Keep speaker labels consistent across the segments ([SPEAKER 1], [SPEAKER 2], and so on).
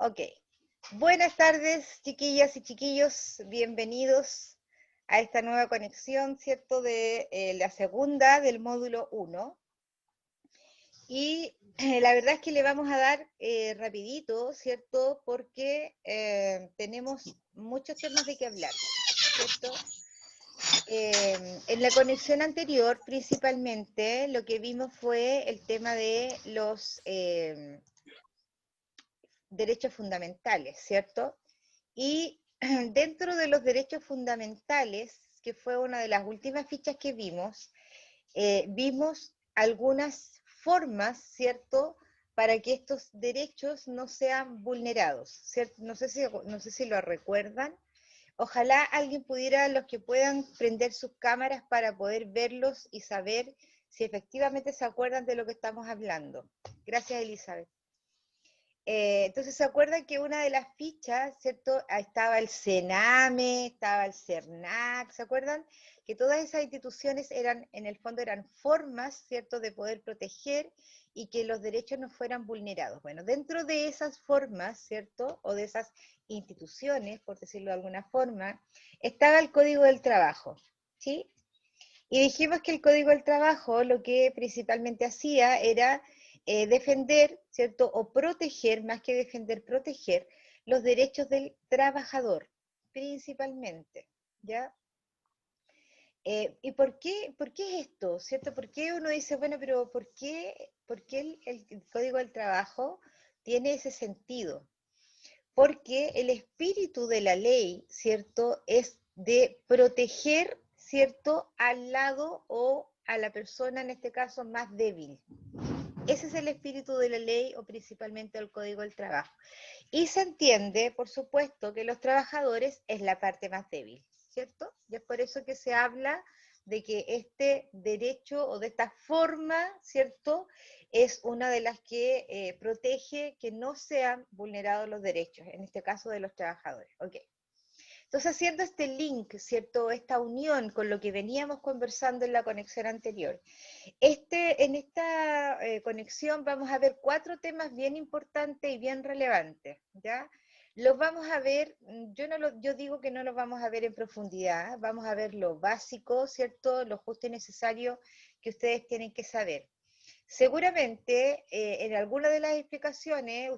[SPEAKER 1] Ok. Buenas tardes, chiquillas y chiquillos. Bienvenidos a esta nueva conexión, ¿cierto? De la segunda del módulo 1. Y la verdad es que le vamos a dar rapidito, ¿cierto? Porque tenemos muchos temas de qué hablar, ¿cierto? En la conexión anterior, principalmente, lo que vimos fue el tema de los derechos fundamentales, ¿cierto? Y dentro de los derechos fundamentales, que fue una de las últimas fichas que vimos algunas formas, ¿cierto?, para que estos derechos no sean vulnerados, ¿cierto? No sé si lo recuerdan. Ojalá alguien pudiera, los que puedan, prender sus cámaras para poder verlos y saber si efectivamente se acuerdan de lo que estamos hablando. Gracias, Elizabeth. Entonces, ¿se acuerdan que una de las fichas, ¿cierto? Estaba el CENAME, estaba el CERNAC, ¿se acuerdan? Que todas esas instituciones en el fondo eran formas, ¿cierto?, de poder proteger y que los derechos no fueran vulnerados. Bueno, dentro de esas formas, ¿cierto?, o de esas instituciones, por decirlo de alguna forma, estaba el Código del Trabajo, ¿sí? Y dijimos que el Código del Trabajo lo que principalmente hacía era defender, ¿cierto? O proteger, más que defender, proteger los derechos del trabajador, principalmente, ¿ya? ¿Y por qué es esto, cierto? ¿Por qué uno dice, bueno, pero por qué el Código del Trabajo tiene ese sentido? Porque el espíritu de la ley, ¿cierto?, es de proteger, ¿cierto?, al lado o a la persona, en este caso, más débil. Ese es el espíritu de la ley o principalmente del Código del Trabajo. Y se entiende, por supuesto, que los trabajadores es la parte más débil, ¿cierto? Y es por eso que se habla de que este derecho o de esta forma, ¿cierto?, es una de las que protege que no sean vulnerados los derechos, en este caso de los trabajadores. Ok. Entonces, haciendo este link, ¿cierto?, esta unión con lo que veníamos conversando en la conexión anterior, en esta conexión vamos a ver 4 temas bien importantes y bien relevantes, ¿ya? Los vamos a ver, yo digo que no los vamos a ver en profundidad, vamos a ver lo básico, ¿cierto?, lo justo y necesario que ustedes tienen que saber. Seguramente en alguna de las explicaciones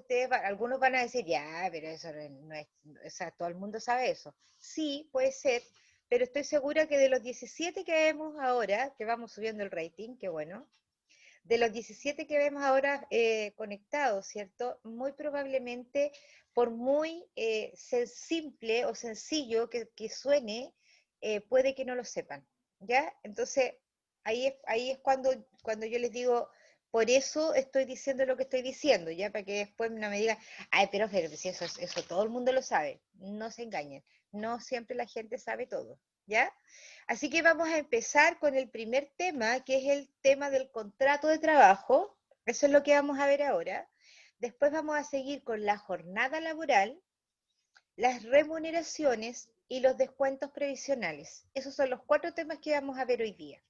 [SPEAKER 1] algunos van a decir, ya, pero eso no es, o sea, todo el mundo sabe eso. Sí, puede ser, pero estoy segura que de los 17 que vemos ahora, que vamos subiendo el rating, qué bueno, de los 17 que vemos ahora conectados, ¿cierto? Muy probablemente, por muy simple o sencillo que suene, puede que no lo sepan, ¿ya? Entonces, ahí es cuando yo les digo, por eso estoy diciendo lo que estoy diciendo, ¿ya? Para que después no me digan, ay, pero si eso todo el mundo lo sabe. No se engañen, no siempre la gente sabe todo, ¿ya? Así que vamos a empezar con el primer tema, que es el tema del contrato de trabajo. Eso es lo que vamos a ver ahora. Después vamos a seguir con la jornada laboral, las remuneraciones y los descuentos previsionales. Esos son los 4 temas que vamos a ver hoy día.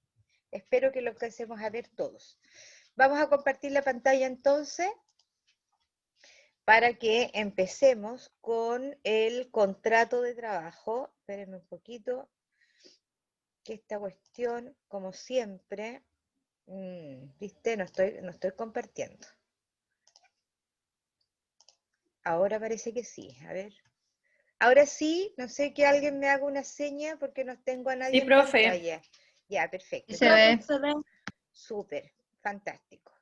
[SPEAKER 1] Espero que lo alcancemos a ver todos. Vamos a compartir la pantalla entonces para que empecemos con el contrato de trabajo. Espérenme un poquito, que esta cuestión, como siempre, viste, no estoy compartiendo. Ahora parece que sí, a ver. Ahora sí, no sé, que alguien me haga una seña porque no tengo a nadie
[SPEAKER 2] Sí,
[SPEAKER 1] en
[SPEAKER 2] profe.
[SPEAKER 1] pantalla. Ya, perfecto.
[SPEAKER 2] Se ve.
[SPEAKER 1] Súper, fantástico.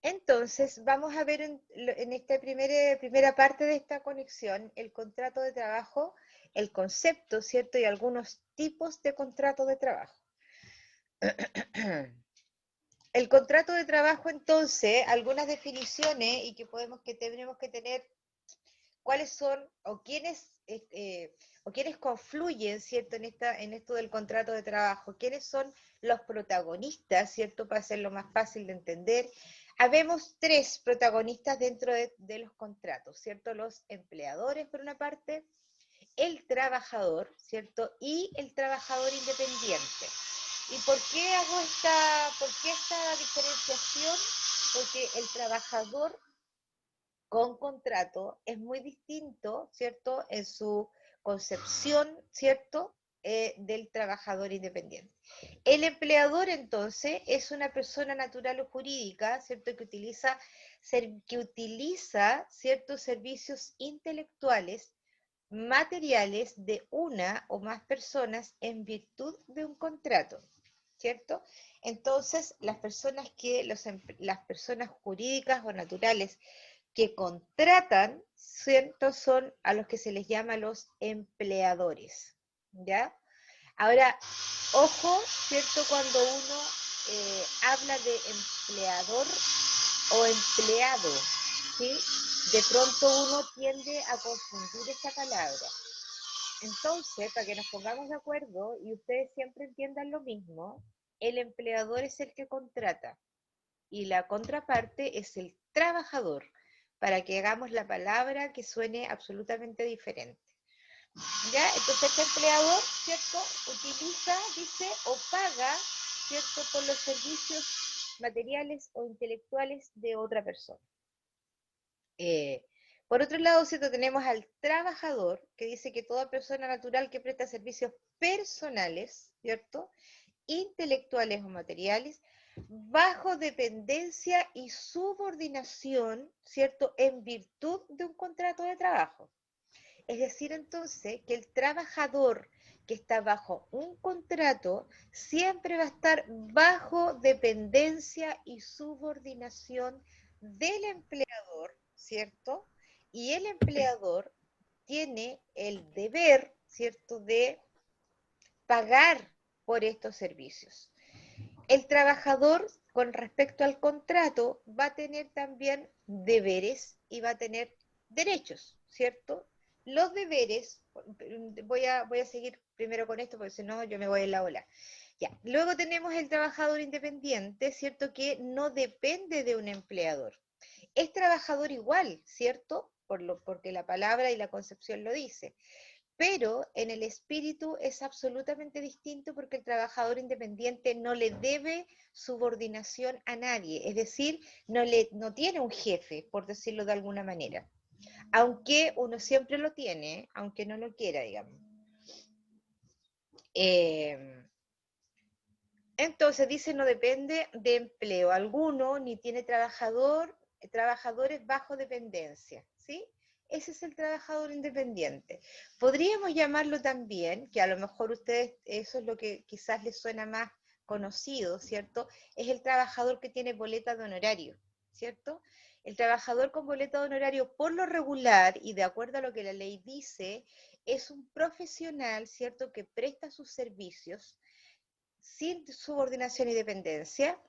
[SPEAKER 1] Entonces, vamos a ver en esta primera parte de esta conexión el contrato de trabajo, el concepto, ¿cierto? Y algunos tipos de contrato de trabajo. El contrato de trabajo, entonces, algunas definiciones y que tenemos que tener cuáles son o quiénes confluyen, ¿cierto?, en esto del contrato de trabajo, quiénes son los protagonistas, ¿cierto?, para hacerlo más fácil de entender. Habemos 3 protagonistas dentro de los contratos, ¿cierto? Los empleadores, por una parte, el trabajador, ¿cierto? Y el trabajador independiente. ¿Y por qué hago esta diferenciación? Porque el trabajador con contrato es muy distinto, ¿cierto?, en su concepción, ¿cierto?, del trabajador independiente. El empleador, entonces, es una persona natural o jurídica, ¿cierto?, que utiliza ciertos servicios intelectuales, materiales de una o más personas en virtud de un contrato, ¿cierto? Entonces, las personas jurídicas o naturales que contratan, ¿cierto?, son a los que se les llama los empleadores, ¿ya? Ahora, ojo, ¿cierto?, cuando uno habla de empleador o empleado, ¿sí? De pronto uno tiende a confundir esa palabra. Entonces, para que nos pongamos de acuerdo y ustedes siempre entiendan lo mismo, el empleador es el que contrata y la contraparte es el trabajador, para que hagamos la palabra que suene absolutamente diferente. ¿Ya? Entonces este empleador, ¿cierto?, utiliza, dice, o paga, ¿cierto?, por los servicios materiales o intelectuales de otra persona. Por otro lado, ¿cierto?, tenemos al trabajador, que dice que toda persona natural que presta servicios personales, ¿cierto?, intelectuales o materiales, bajo dependencia y subordinación, ¿cierto?, en virtud de un contrato de trabajo. Es decir, entonces, que el trabajador que está bajo un contrato siempre va a estar bajo dependencia y subordinación del empleador, ¿cierto? Y el empleador tiene el deber, ¿cierto?, de pagar por estos servicios. El trabajador, con respecto al contrato, va a tener también deberes y va a tener derechos, ¿cierto? Los deberes, voy a seguir primero con esto porque si no yo me voy en la ola. Ya. Luego tenemos el trabajador independiente, ¿cierto?, que no depende de un empleador. Es trabajador igual, ¿cierto? Porque la palabra y la concepción lo dice. Pero en el espíritu es absolutamente distinto porque el trabajador independiente no le debe subordinación a nadie, es decir, no tiene un jefe, por decirlo de alguna manera, aunque uno siempre lo tiene, aunque no lo quiera, digamos. Entonces dice no depende de empleo alguno, ni tiene trabajadores bajo dependencia, ¿sí? Ese es el trabajador independiente. Podríamos llamarlo también, que a lo mejor ustedes, eso es lo que quizás les suena más conocido, ¿cierto? Es el trabajador que tiene boleta de honorario, ¿cierto? El trabajador con boleta de honorario, por lo regular, y de acuerdo a lo que la ley dice, es un profesional, ¿cierto?, que presta sus servicios sin subordinación y dependencia,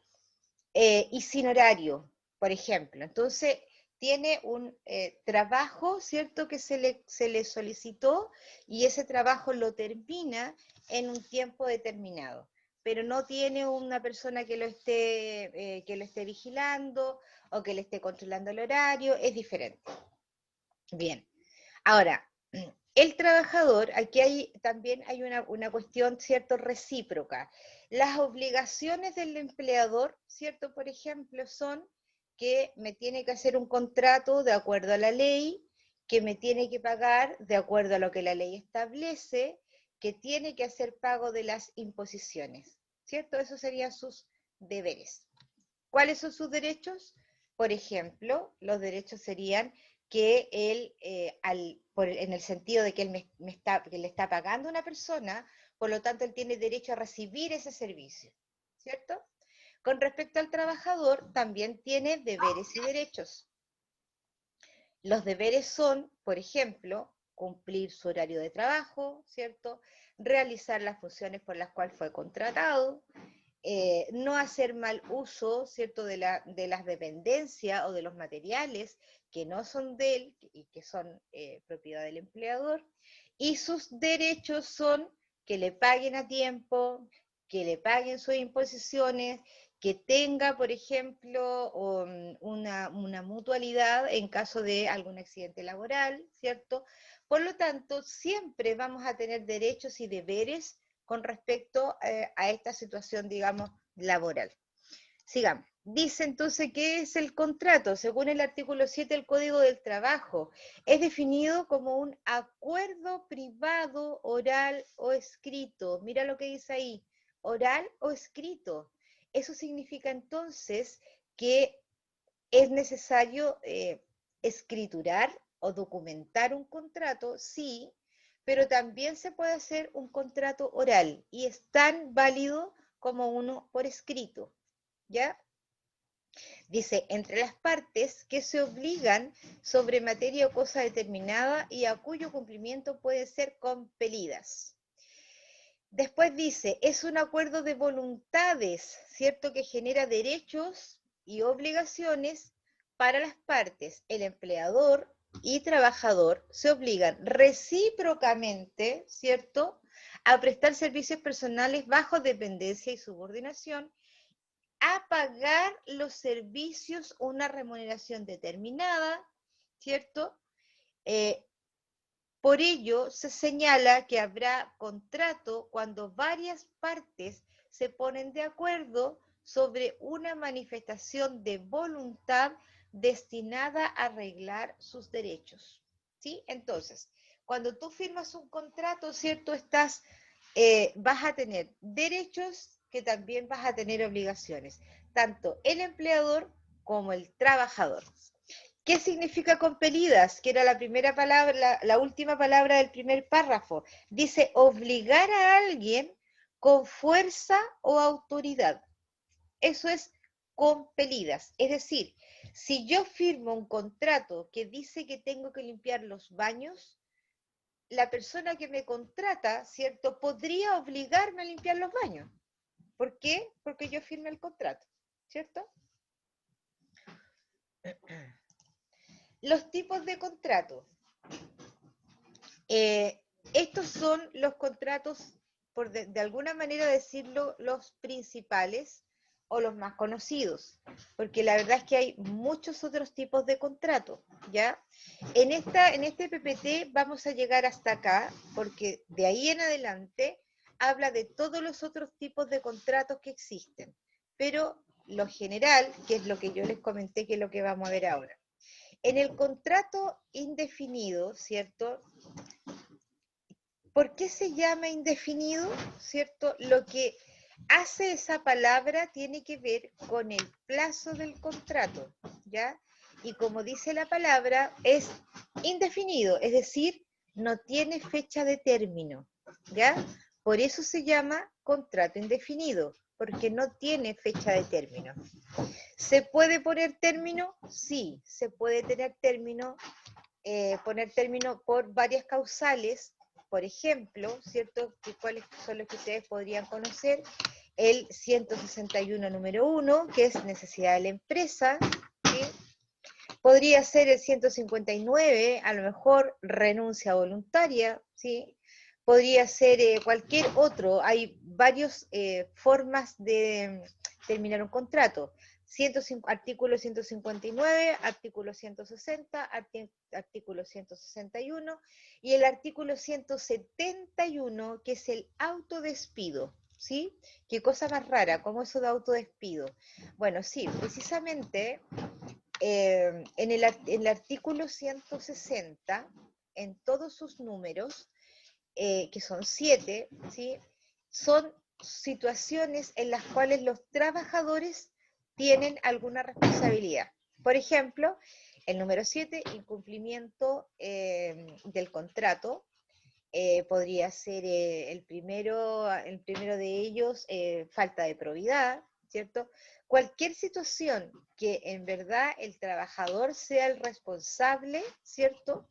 [SPEAKER 1] y sin horario, por ejemplo. Entonces, tiene un trabajo, ¿cierto?, que se le solicitó y ese trabajo lo termina en un tiempo determinado, pero no tiene una persona que lo esté vigilando o que le esté controlando el horario, es diferente. Bien, ahora, el trabajador, aquí también hay una cuestión, ¿cierto?, recíproca. Las obligaciones del empleador, ¿cierto?, por ejemplo, son que me tiene que hacer un contrato de acuerdo a la ley, que me tiene que pagar de acuerdo a lo que la ley establece, que tiene que hacer pago de las imposiciones, ¿cierto? Esos serían sus deberes. ¿Cuáles son sus derechos? Por ejemplo, los derechos serían que él, en el sentido de que él que le está pagando a una persona, por lo tanto él tiene derecho a recibir ese servicio, ¿cierto? Con respecto al trabajador, también tiene deberes y derechos. Los deberes son, por ejemplo, cumplir su horario de trabajo, ¿cierto? Realizar las funciones por las cuales fue contratado, no hacer mal uso, ¿cierto?, de las dependencias o de los materiales que no son de él y que son propiedad del empleador, y sus derechos son que le paguen a tiempo, que le paguen sus imposiciones, que tenga, por ejemplo, una mutualidad en caso de algún accidente laboral, ¿cierto? Por lo tanto, siempre vamos a tener derechos y deberes con respecto a esta situación, digamos, laboral. Sigamos. dice entonces, ¿qué es el contrato? Según el artículo 7 del Código del Trabajo, es definido como un acuerdo privado, oral o escrito. Mira lo que dice ahí, oral o escrito. Eso significa entonces que es necesario escriturar o documentar un contrato, sí, pero también se puede hacer un contrato oral y es tan válido como uno por escrito, ¿ya? Dice, entre las partes que se obligan sobre materia o cosa determinada y a cuyo cumplimiento pueden ser compelidas. Después dice, es un acuerdo de voluntades, ¿cierto? Que genera derechos y obligaciones para las partes. El empleador y trabajador se obligan recíprocamente, ¿cierto? A prestar servicios personales bajo dependencia y subordinación, a pagar los servicios una remuneración determinada, ¿cierto? Eh, por ello, se señala que habrá contrato cuando varias partes se ponen de acuerdo sobre una manifestación de voluntad destinada a arreglar sus derechos. ¿Sí? Entonces, cuando tú firmas un contrato, ¿cierto? Vas a tener derechos que también vas a tener obligaciones, tanto el empleador como el trabajador. ¿Qué significa compelidas? Que era la primera palabra, la última palabra del primer párrafo. Dice obligar a alguien con fuerza o autoridad. Eso es compelidas. Es decir, si yo firmo un contrato que dice que tengo que limpiar los baños, la persona que me contrata, ¿cierto? Podría obligarme a limpiar los baños. ¿Por qué? Porque yo firmé el contrato, ¿cierto? Los tipos de contrato. Estos son los contratos, por de alguna manera decirlo, los principales o los más conocidos, porque la verdad es que hay muchos otros tipos de contrato, ¿ya? En este PPT vamos a llegar hasta acá, porque de ahí en adelante habla de todos los otros tipos de contratos que existen, pero lo general, que es lo que yo les comenté, que es lo que vamos a ver ahora. En el contrato indefinido, ¿cierto? ¿Por qué se llama indefinido? ¿Cierto? Lo que hace esa palabra tiene que ver con el plazo del contrato, ¿ya? Y como dice la palabra, es indefinido, es decir, no tiene fecha de término, ¿ya? Por eso se llama contrato indefinido, porque no tiene fecha de término. ¿Se puede poner término? Sí, se puede tener término, poner término por varias causales. Por ejemplo, ¿cierto? ¿Cuáles son los que ustedes podrían conocer? El 161 número 1, que es necesidad de la empresa, ¿sí? Podría ser el 159, a lo mejor renuncia voluntaria, ¿sí? Podría ser cualquier otro. Hay varias formas de terminar un contrato. Artículo 159, artículo 160, artículo 161 y el artículo 171, que es el autodespido, ¿sí? Qué cosa más rara, ¿cómo eso de autodespido? Bueno, sí, precisamente en el artículo 160, en todos sus números, que son 7, ¿sí? Son situaciones en las cuales los trabajadores tienen alguna responsabilidad. Por ejemplo, el número 7, incumplimiento del contrato. Podría ser el primero de ellos, falta de probidad, ¿cierto? Cualquier situación que en verdad el trabajador sea el responsable, ¿cierto?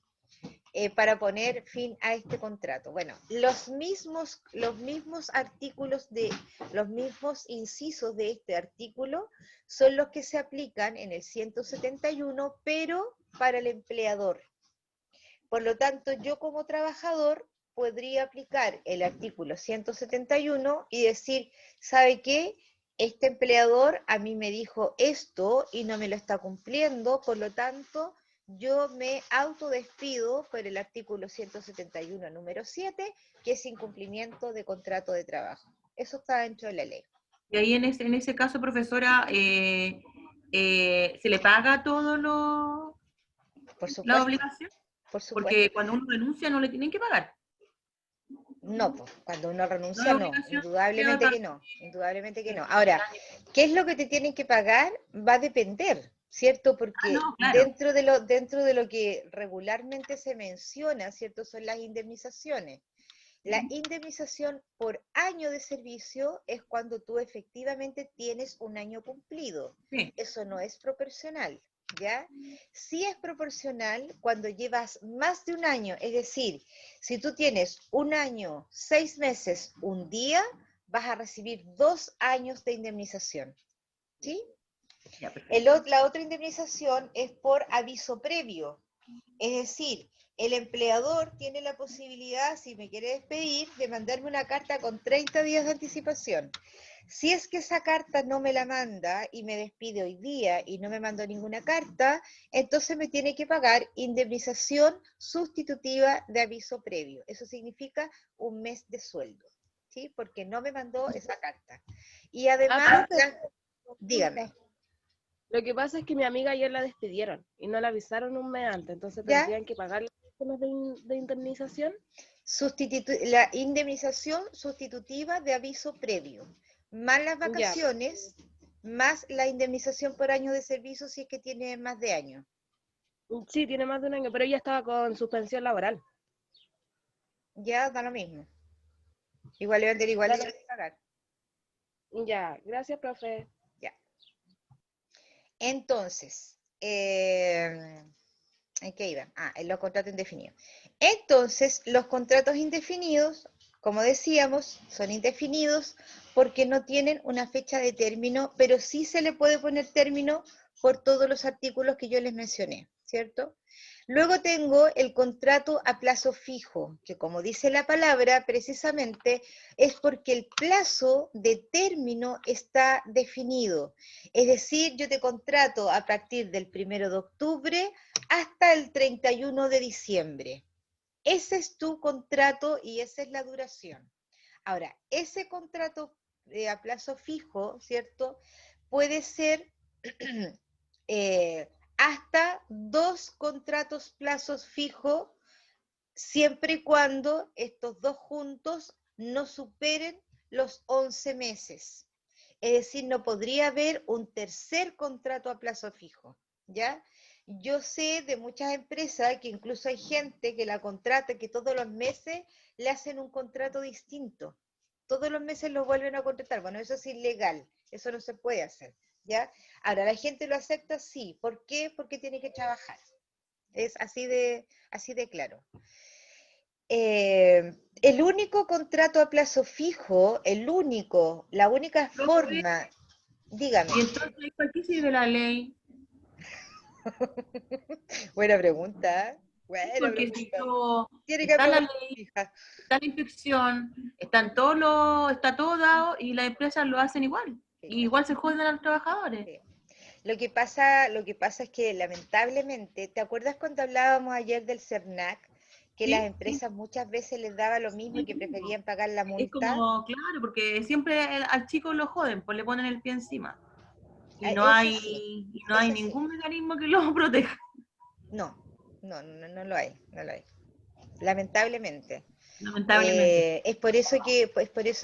[SPEAKER 1] Para poner fin a este contrato. Bueno, los mismos artículos los mismos incisos de este artículo son los que se aplican en el 171, pero para el empleador. Por lo tanto, yo como trabajador podría aplicar el artículo 171 y decir, ¿sabe qué? Este empleador a mí me dijo esto y no me lo está cumpliendo, por lo tanto, yo me autodespido por el artículo 171, número 7, que es incumplimiento de contrato de trabajo. Eso está dentro de la ley.
[SPEAKER 2] Y ahí en ese caso, profesora, ¿se le paga todo
[SPEAKER 1] Por
[SPEAKER 2] la
[SPEAKER 1] supuesto,
[SPEAKER 2] obligación?
[SPEAKER 1] por supuesto.
[SPEAKER 2] Porque cuando uno denuncia no le tienen que pagar.
[SPEAKER 1] No, pues, cuando uno
[SPEAKER 2] No hay
[SPEAKER 1] renuncia, no,
[SPEAKER 2] obligación de
[SPEAKER 1] indudablemente
[SPEAKER 2] pagar.
[SPEAKER 1] que no, indudablemente que no. Ahora, ¿qué es lo que te tienen que pagar? Va a depender, ¿cierto?
[SPEAKER 2] Ah,
[SPEAKER 1] Porque
[SPEAKER 2] no, claro.
[SPEAKER 1] dentro de lo que regularmente se menciona, ¿cierto? Son las indemnizaciones. La indemnización por año de servicio es cuando tú efectivamente tienes un año cumplido.
[SPEAKER 2] Sí.
[SPEAKER 1] Eso no es proporcional, ¿ya? Sí es proporcional cuando llevas más de un año, es decir, si tú tienes un año, 6 meses, un día, vas a recibir 2 años de indemnización, ¿sí?
[SPEAKER 2] Ya, perfecto.
[SPEAKER 1] La otra indemnización es por aviso previo, es decir, el empleador tiene la posibilidad, si me quiere despedir, de mandarme una carta con 30 días de anticipación. Si es que esa carta no me la manda y me despide hoy día y no me mandó ninguna carta, entonces me tiene que pagar indemnización sustitutiva de aviso previo. Eso significa un mes de sueldo, ¿sí? Porque no me mandó esa carta. Y
[SPEAKER 3] Ah,
[SPEAKER 1] además,
[SPEAKER 3] profe,
[SPEAKER 1] dígame,
[SPEAKER 3] consulta. Lo que pasa es que mi amiga ayer la despidieron y no la avisaron un mes antes, entonces
[SPEAKER 1] ¿ya?
[SPEAKER 3] tendrían que pagarle un mes de indemnización.
[SPEAKER 1] La indemnización sustitutiva de aviso previo, más las
[SPEAKER 3] Ya,
[SPEAKER 1] vacaciones, más la indemnización por año de servicio si es que tiene más de año.
[SPEAKER 3] sí, tiene más de un año, pero ella estaba con suspensión laboral.
[SPEAKER 1] Ya da lo mismo. Igual le van a tener igual
[SPEAKER 3] Da
[SPEAKER 1] de
[SPEAKER 3] lo-
[SPEAKER 1] pagar.
[SPEAKER 3] Ya, gracias, profe.
[SPEAKER 1] Ya. Entonces, ¿en qué iba? Ah, en los contratos indefinidos. Entonces, los contratos indefinidos, como decíamos, son indefinidos porque no tienen una fecha de término, pero sí se le puede poner término por todos los artículos que yo les mencioné, ¿cierto? Luego tengo el contrato a plazo fijo, que como dice la palabra, precisamente es porque el plazo de término está definido. Es decir, yo te contrato a partir del 1 de octubre hasta el 31 de diciembre. Ese es tu contrato y esa es la duración. Ahora, ese contrato a plazo fijo, ¿cierto? Puede ser hasta 2 contratos plazos fijos, siempre y cuando estos dos juntos no superen los 11 meses. Es decir, no podría haber un tercer contrato a plazo fijo, ¿ya? Yo sé de muchas empresas que incluso hay gente que la contrata, que todos los meses le hacen un contrato distinto. Todos los meses lo vuelven a contratar. Bueno, eso es ilegal, eso no se puede hacer, ¿ya? Ahora, la gente lo acepta, sí. ¿Por qué? Porque tiene que trabajar. Es así de claro. El único contrato a plazo fijo, la única
[SPEAKER 2] Profe,
[SPEAKER 1] forma, dígame,
[SPEAKER 2] ¿y entonces para qué sirve la ley?
[SPEAKER 1] buena pregunta,
[SPEAKER 2] Sí,
[SPEAKER 1] buena
[SPEAKER 2] porque si
[SPEAKER 1] pregunta.
[SPEAKER 2] yo,
[SPEAKER 1] Tiene que
[SPEAKER 2] está la
[SPEAKER 1] preguntar,
[SPEAKER 2] ley,
[SPEAKER 1] hija.
[SPEAKER 2] está la inspección, está todo dado y las empresas lo hacen igual.
[SPEAKER 1] Sí,
[SPEAKER 2] Y igual se joden a los trabajadores.
[SPEAKER 1] sí. Lo que pasa es que lamentablemente, ¿te acuerdas cuando hablábamos ayer del CERNAC? Que las
[SPEAKER 2] Sí, sí.
[SPEAKER 1] empresas muchas veces les daba lo mismo y que
[SPEAKER 2] Sí.
[SPEAKER 1] preferían pagar la
[SPEAKER 2] Es
[SPEAKER 1] multa.
[SPEAKER 2] como, claro, porque siempre al chico lo joden, pues le ponen el pie encima.
[SPEAKER 1] Ah, eso sí,
[SPEAKER 2] Y no hay
[SPEAKER 1] eso sí.
[SPEAKER 2] ningún mecanismo que lo proteja,
[SPEAKER 1] No, no lo hay, no lo hay. Lamentablemente.
[SPEAKER 2] lamentablemente.
[SPEAKER 1] Es por eso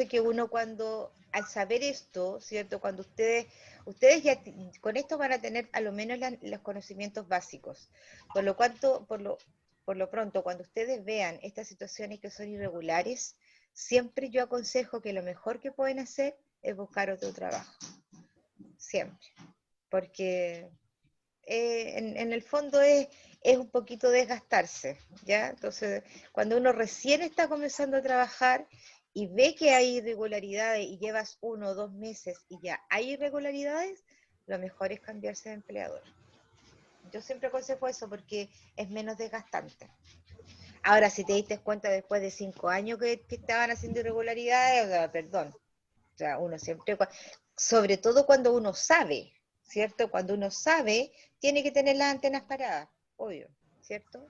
[SPEAKER 1] que uno cuando, al saber esto, ¿cierto? Cuando ustedes ya con esto van a tener a lo menos los conocimientos básicos. Por lo cuanto, por lo pronto, cuando ustedes vean estas situaciones que son irregulares, siempre yo aconsejo que lo mejor que pueden hacer es buscar otro trabajo. Siempre. Porque en el fondo es un poquito desgastarse, ¿ya? Entonces, cuando uno recién está comenzando a trabajar y ve que hay irregularidades y llevas 1 o 2 meses y ya hay irregularidades, lo mejor es cambiarse de empleador. Yo siempre aconsejo eso porque es menos desgastante. Ahora, si te diste cuenta después de 5 años que estaban haciendo irregularidades, o sea, perdón, o sea, uno siempre, sobre todo cuando uno sabe, ¿cierto? Cuando uno sabe, tiene que tener las antenas paradas, obvio, ¿cierto?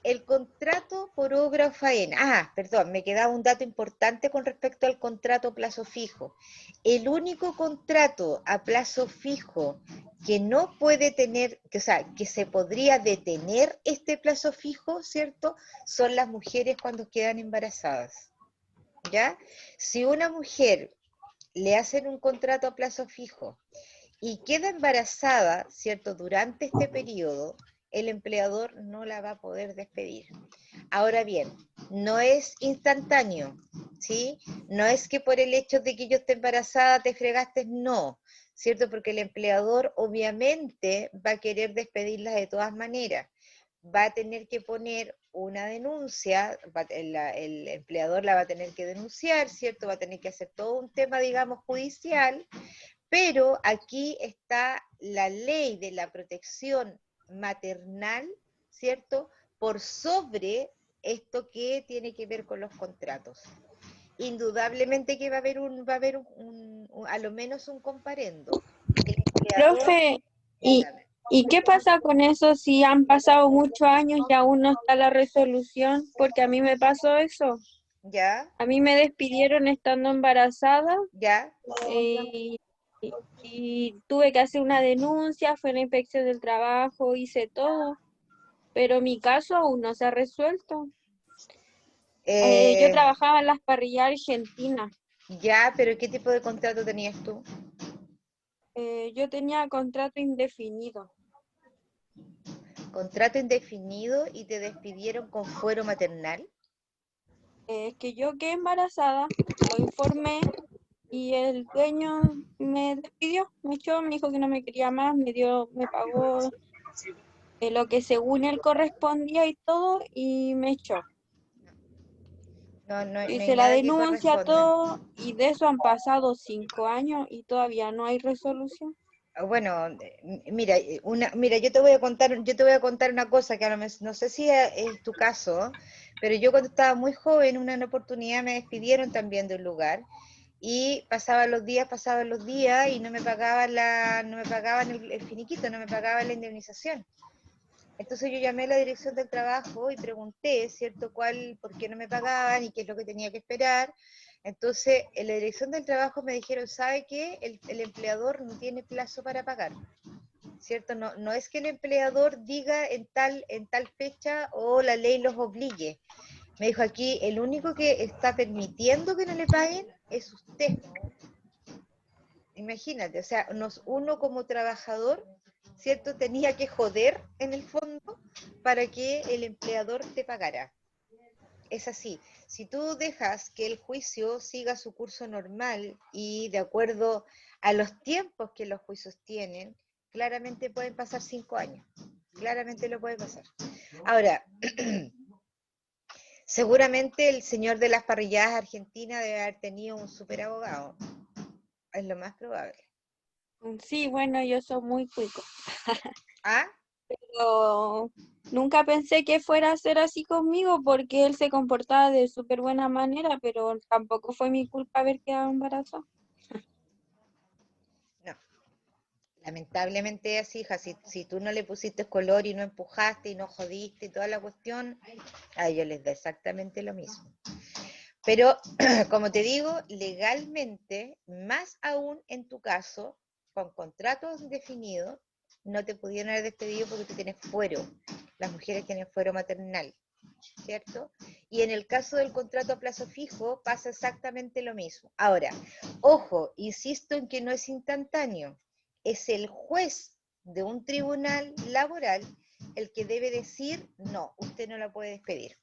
[SPEAKER 1] El contrato por obra o faena. Ah, perdón, me quedaba un dato importante con respecto al contrato a plazo fijo. El único contrato a plazo fijo que no puede tener, o sea, que se podría detener este plazo fijo, ¿cierto? Son las mujeres cuando quedan embarazadas. ¿Ya? Si una mujer le hacen un contrato a plazo fijo y queda embarazada, ¿cierto? Durante este periodo, el empleador no la va a poder despedir. Ahora bien, no es instantáneo, ¿sí? No es que por el hecho de que yo esté embarazada te fregaste, no, ¿cierto? Porque el empleador obviamente va a querer despedirlas de todas maneras. Va a tener que poner una denuncia, el empleador la va a tener que denunciar, ¿cierto? Va a tener que hacer todo un tema, digamos, judicial, pero aquí está la ley de la protección maternal, ¿cierto? Por sobre esto que tiene que ver con los contratos. Indudablemente que va a haber a lo menos un comparendo. El empleador,
[SPEAKER 4] Profe, ¿y,
[SPEAKER 1] dígame,
[SPEAKER 4] ¿y qué pasa con eso si han pasado muchos años y aún no está la resolución? Porque a mí me pasó eso.
[SPEAKER 1] ¿ya?
[SPEAKER 4] A mí me despidieron estando embarazada
[SPEAKER 1] ¿Ya?
[SPEAKER 4] y, y tuve que hacer una denuncia, fue la inspección del trabajo, hice todo, pero mi caso aún no se ha resuelto. Yo
[SPEAKER 1] Eh,
[SPEAKER 4] trabajaba en las parrillas argentinas.
[SPEAKER 1] ¿Ya? ¿Pero qué tipo de contrato tenías tú?
[SPEAKER 4] Yo tenía contrato indefinido.
[SPEAKER 1] Contrato indefinido y te despidieron con fuero maternal.
[SPEAKER 4] Es que yo quedé embarazada, lo informé y el dueño me despidió, me echó, me dijo que no me quería más, me pagó lo que según él correspondía y todo y me echó.
[SPEAKER 1] No, no, no hay
[SPEAKER 4] Hice la
[SPEAKER 1] nada que
[SPEAKER 4] denuncia,
[SPEAKER 1] corresponda.
[SPEAKER 4] todo, y de eso han pasado 5 años y todavía no hay resolución.
[SPEAKER 1] Bueno, mira, mira, yo te voy a contar una cosa que a lo mejor, no sé si es tu caso, pero yo cuando estaba muy joven, una oportunidad me despidieron también de un lugar y pasaban los días y no me pagaban el finiquito, no me pagaban la indemnización. Entonces yo llamé a la dirección del trabajo y pregunté, ¿cierto?, por qué no me pagaban y qué es lo que tenía que esperar. Entonces, en la dirección del trabajo me dijeron, ¿sabe qué? El empleador no tiene plazo para pagar, ¿cierto? No, no es que el empleador diga en tal fecha o la ley los obligue. Me dijo aquí, el único que está permitiendo que no le paguen es usted. Imagínate, o sea, uno como trabajador, ¿cierto? Tenía que joder en el fondo para que el empleador te pagara. Es así. Si tú dejas que el juicio siga su curso normal y de acuerdo a los tiempos que los juicios tienen, claramente pueden pasar 5 años. Claramente lo puede pasar. Ahora, seguramente el señor de las parrilladas argentina debe haber tenido un super abogado. Es lo más probable.
[SPEAKER 4] Sí, bueno, yo soy muy cuico,
[SPEAKER 1] ¿Ah?
[SPEAKER 4] pero nunca pensé que fuera a ser así conmigo porque él se comportaba de súper buena manera, pero tampoco fue mi culpa haber quedado embarazada.
[SPEAKER 1] No. Lamentablemente es así, hija. Si tú no le pusiste color y no empujaste y no jodiste y toda la cuestión, a ellos les da exactamente lo mismo. Pero, como te digo, legalmente, más aún en tu caso, con contratos definidos, no te pudieron haber despedido porque tú tienes fuero. Las mujeres tienen fuero maternal, ¿cierto? Y en el caso del contrato a plazo fijo pasa exactamente lo mismo. Ahora, ojo, insisto en que no es instantáneo. Es el juez de un tribunal laboral el que debe decir, no, usted no la puede despedir.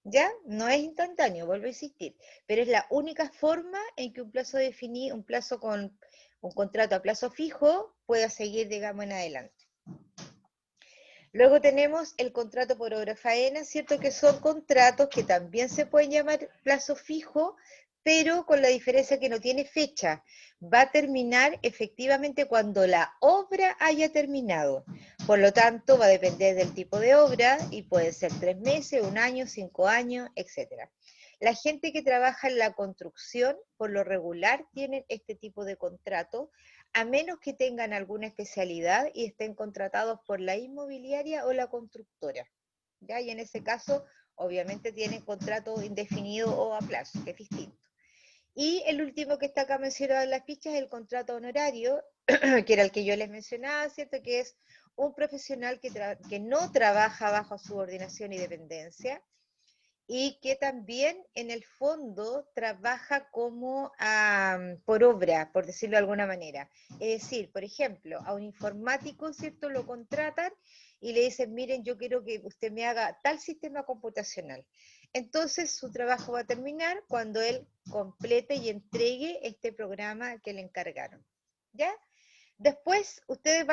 [SPEAKER 1] ¿Ya? No es instantáneo, vuelvo a insistir, pero es la única forma en que un plazo definido, un plazo con un contrato a plazo fijo pueda seguir, digamos, en adelante. Luego tenemos el contrato por obra faena, ¿cierto? Que son contratos que también se pueden llamar plazo fijo, pero con la diferencia que no tiene fecha. Va a terminar efectivamente cuando la obra haya terminado. Por lo tanto, va a depender del tipo de obra y puede ser 3 meses, 1 año, 5 años, etc. La gente que trabaja en la construcción, por lo regular, tienen este tipo de contrato, a menos que tengan alguna especialidad y estén contratados por la inmobiliaria o la constructora. ¿ya? Y en ese caso, obviamente tienen contrato indefinido o a plazo, que es distinto. Y el último que está acá mencionado en las fichas es el contrato honorario, que era el que yo les mencionaba, ¿cierto? Que es un profesional que no trabaja bajo subordinación y dependencia, y que también en el fondo trabaja como por obra, por decirlo de alguna manera. Es decir, por ejemplo, a un informático, ¿cierto? Lo contratan y le dicen, miren, yo quiero que usted me haga tal sistema computacional. Entonces su trabajo va a terminar cuando él complete y entregue este programa que le encargaron. ¿Ya? Después ustedes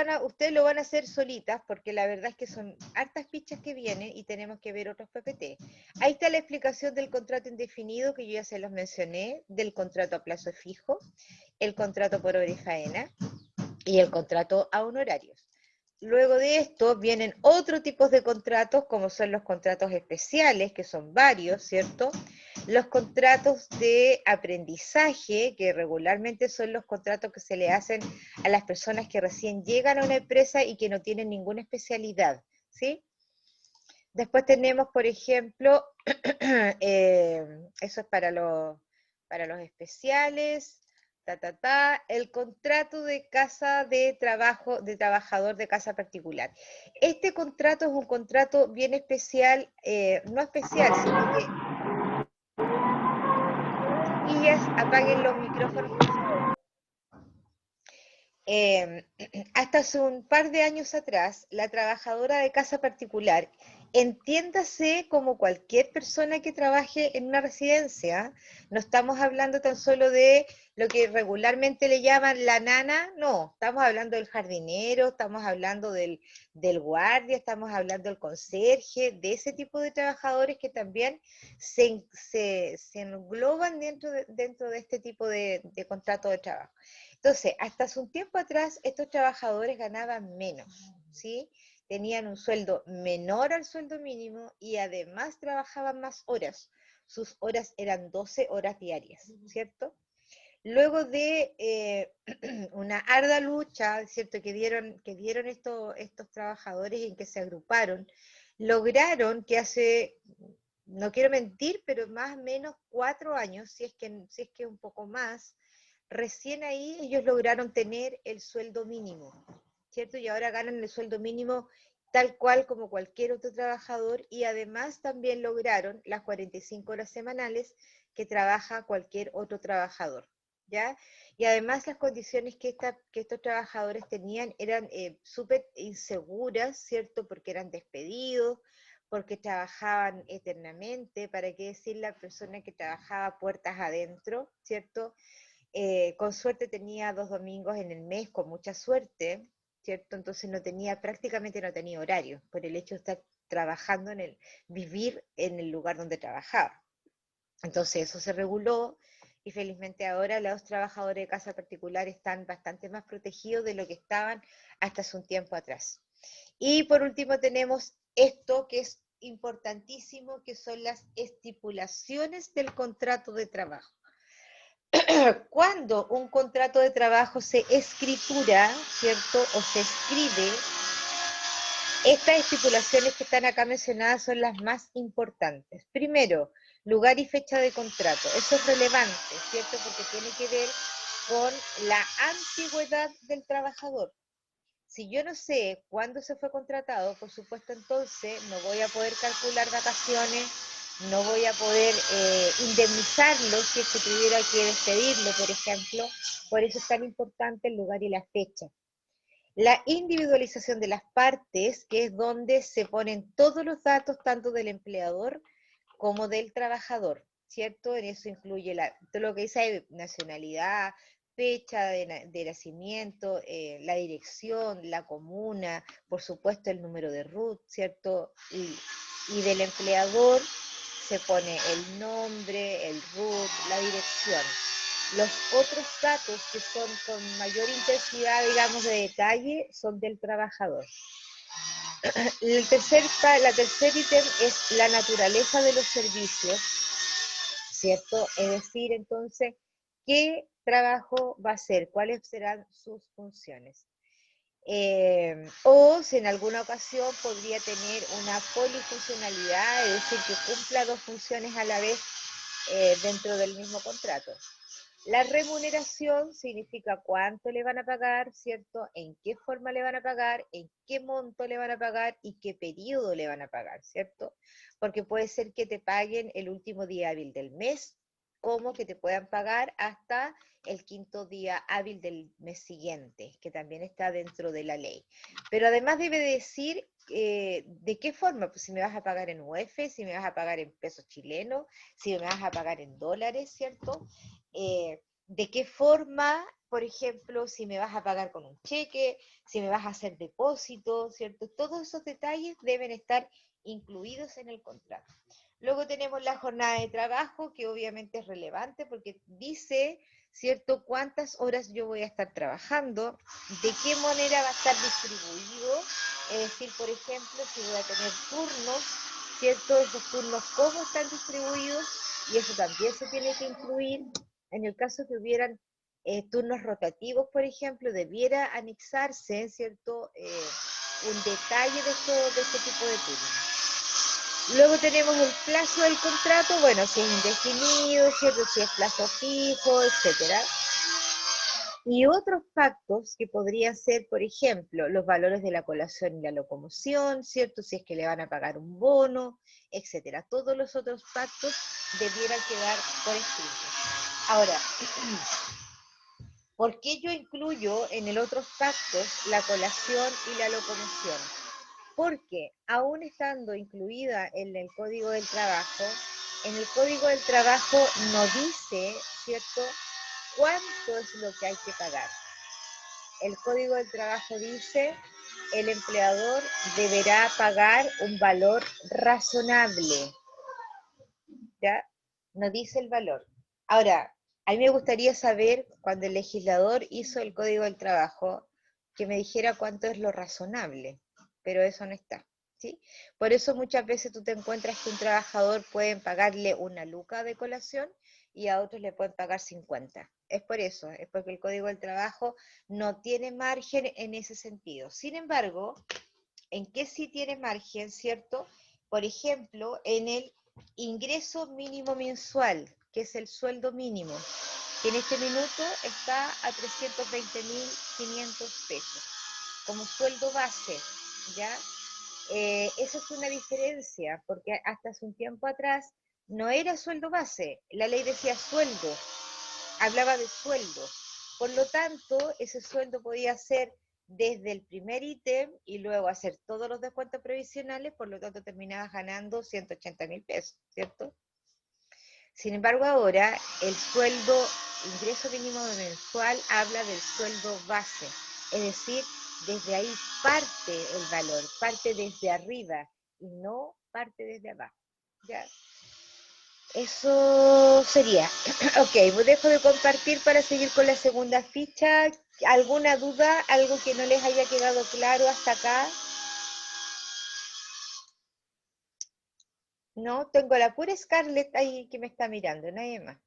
[SPEAKER 1] lo van a hacer solitas, porque la verdad es que son hartas fichas que vienen y tenemos que ver otros PPT. Ahí está la explicación del contrato indefinido, que yo ya se los mencioné, del contrato a plazo fijo, el contrato por hora y faena y el contrato a honorarios. Luego de esto vienen otros tipos de contratos, como son los contratos especiales, que son varios, ¿cierto? Los contratos de aprendizaje, que regularmente son los contratos que se le hacen a las personas que recién llegan a una empresa y que no tienen ninguna especialidad, ¿sí? Después tenemos, por ejemplo, eso es para los especiales, el contrato de casa de trabajo, de trabajador de casa particular. Este contrato es un contrato bien especial, no especial, sino que... Chiquillas, apaguen los micrófonos, por favor. Hasta hace un par de años atrás, la trabajadora de casa particular, entiéndase como cualquier persona que trabaje en una residencia, no estamos hablando tan solo de lo que regularmente le llaman la nana, no, estamos hablando del jardinero, estamos hablando del guardia, estamos hablando del conserje, de ese tipo de trabajadores que también se engloban dentro de este tipo de contrato de trabajo. Entonces, hasta hace un tiempo atrás, estos trabajadores ganaban menos, ¿sí? Tenían un sueldo menor al sueldo mínimo y además trabajaban más horas. Sus horas eran 12 horas diarias, ¿cierto? Luego de una ardua lucha, ¿cierto? Que dieron estos trabajadores en que se agruparon, lograron que hace, no quiero mentir, pero más o menos 4 años, si es que un poco más, recién ahí ellos lograron tener el sueldo mínimo, ¿cierto? Y ahora ganan el sueldo mínimo tal cual como cualquier otro trabajador, y además también lograron las 45 horas semanales que trabaja cualquier otro trabajador, ¿ya? Y además las condiciones que estos trabajadores tenían eran súper inseguras, ¿cierto? Porque eran despedidos, porque trabajaban eternamente, para qué decir la persona que trabajaba puertas adentro, ¿cierto? Con suerte tenía 2 domingos en el mes, con mucha suerte, ¿cierto? Entonces prácticamente no tenía horario, por el hecho de estar trabajando vivir en el lugar donde trabajaba. Entonces eso se reguló, y felizmente ahora los trabajadores de casa particular están bastante más protegidos de lo que estaban hasta hace un tiempo atrás. Y por último tenemos esto que es importantísimo, que son las estipulaciones del contrato de trabajo. Cuando un contrato de trabajo se escritura, ¿cierto? O se escribe, estas estipulaciones que están acá mencionadas son las más importantes. Primero, lugar y fecha de contrato. Eso es relevante, ¿cierto? Porque tiene que ver con la antigüedad del trabajador. Si yo no sé cuándo se fue contratado, por supuesto, entonces no voy a poder calcular vacaciones, no voy a poder indemnizarlo si es que tuviera que despedirlo, por ejemplo. Por eso es tan importante el lugar y la fecha. La individualización de las partes, que es donde se ponen todos los datos, tanto del empleador como del trabajador, ¿cierto? En eso incluye todo lo que dice nacionalidad, fecha de nacimiento, la dirección, la comuna, por supuesto el número de RUT, ¿cierto? Y del empleador se pone el nombre, el RUT, la dirección. Los otros datos que son con mayor intensidad, digamos, de detalle, son del trabajador. La tercer ítem es la naturaleza de los servicios, ¿cierto? Es decir, entonces, ¿qué trabajo va a hacer? ¿Cuáles serán sus funciones? O si en alguna ocasión podría tener una polifuncionalidad, es decir, que cumpla dos funciones a la vez dentro del mismo contrato. La remuneración significa cuánto le van a pagar, ¿cierto? En qué forma le van a pagar, en qué monto le van a pagar y qué periodo le van a pagar, ¿cierto? Porque puede ser que te paguen el último día hábil del mes, como que te puedan pagar hasta el quinto día hábil del mes siguiente, que también está dentro de la ley. Pero además debe decir de qué forma, pues si me vas a pagar en UF, si me vas a pagar en pesos chilenos, si me vas a pagar en dólares, ¿cierto? De qué forma, por ejemplo, si me vas a pagar con un cheque, si me vas a hacer depósito, ¿cierto? Todos esos detalles deben estar incluidos en el contrato. Luego tenemos la jornada de trabajo, que obviamente es relevante porque dice, ¿cierto?, cuántas horas yo voy a estar trabajando, de qué manera va a estar distribuido, es decir, por ejemplo, si voy a tener turnos, ¿cierto?, esos turnos cómo están distribuidos, y eso también se tiene que incluir. En el caso que hubieran turnos rotativos, por ejemplo, debiera anexarse, ¿cierto?, un detalle de este tipo de turnos. Luego tenemos el plazo del contrato, bueno, si es indefinido, ¿cierto?, si es plazo fijo, etcétera. Y otros pactos que podrían ser, por ejemplo, los valores de la colación y la locomoción, ¿cierto?, si es que le van a pagar un bono, etcétera. Todos los otros pactos debieran quedar por escrito. Ahora, ¿por qué yo incluyo en el otros pactos la colación y la locomoción? Porque aún estando incluida en el Código del Trabajo, en el Código del Trabajo no dice, ¿cierto?, cuánto es lo que hay que pagar. El Código del Trabajo dice, el empleador deberá pagar un valor razonable, ¿ya? No dice el valor. Ahora, a mí me gustaría saber, cuando el legislador hizo el Código del Trabajo, que me dijera cuánto es lo razonable, pero eso no está, ¿sí? Por eso muchas veces tú te encuentras que un trabajador pueden pagarle una luca de colación y a otros le pueden pagar 50. Es por eso, es porque el Código del Trabajo no tiene margen en ese sentido. Sin embargo, ¿en qué sí tiene margen, cierto? Por ejemplo, en el ingreso mínimo mensual, que es el sueldo mínimo, que en este minuto está a 320.500 pesos, como sueldo base, ¿ya? Eso es una diferencia, porque hasta hace un tiempo atrás no era sueldo base, la ley decía sueldo, hablaba de sueldo. Por lo tanto, ese sueldo podía ser desde el primer ítem y luego hacer todos los descuentos previsionales, por lo tanto terminabas ganando 180.000 pesos, ¿cierto? Sin embargo, ahora el sueldo, ingreso mínimo mensual, habla del sueldo base, es decir, desde ahí parte el valor, parte desde arriba y no parte desde abajo, ¿ya? Eso sería. Ok, dejo de compartir para seguir con la segunda ficha. ¿Alguna duda? ¿Algo que no les haya quedado claro hasta acá? No, tengo la pura Scarlett ahí que me está mirando, nadie más.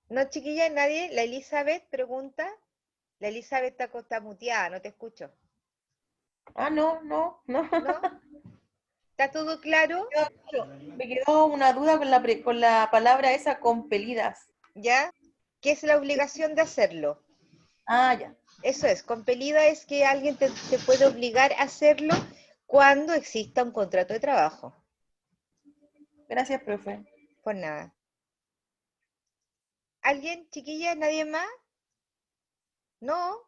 [SPEAKER 1] No, chiquilla, nadie. La Elizabeth pregunta. La Elizabeth está muteada, no te escucho.
[SPEAKER 2] Ah, no.
[SPEAKER 1] ¿No? ¿Está todo claro?
[SPEAKER 2] Me quedó una duda con la palabra esa, compelidas.
[SPEAKER 1] ¿Ya? ¿Qué es la obligación de hacerlo?
[SPEAKER 2] Ah, ya.
[SPEAKER 1] Eso es, compelida es que alguien te puede obligar a hacerlo cuando exista un contrato de trabajo.
[SPEAKER 2] Gracias, profe.
[SPEAKER 1] Por nada. ¿Alguien, chiquilla? ¿Nadie más? ¿No?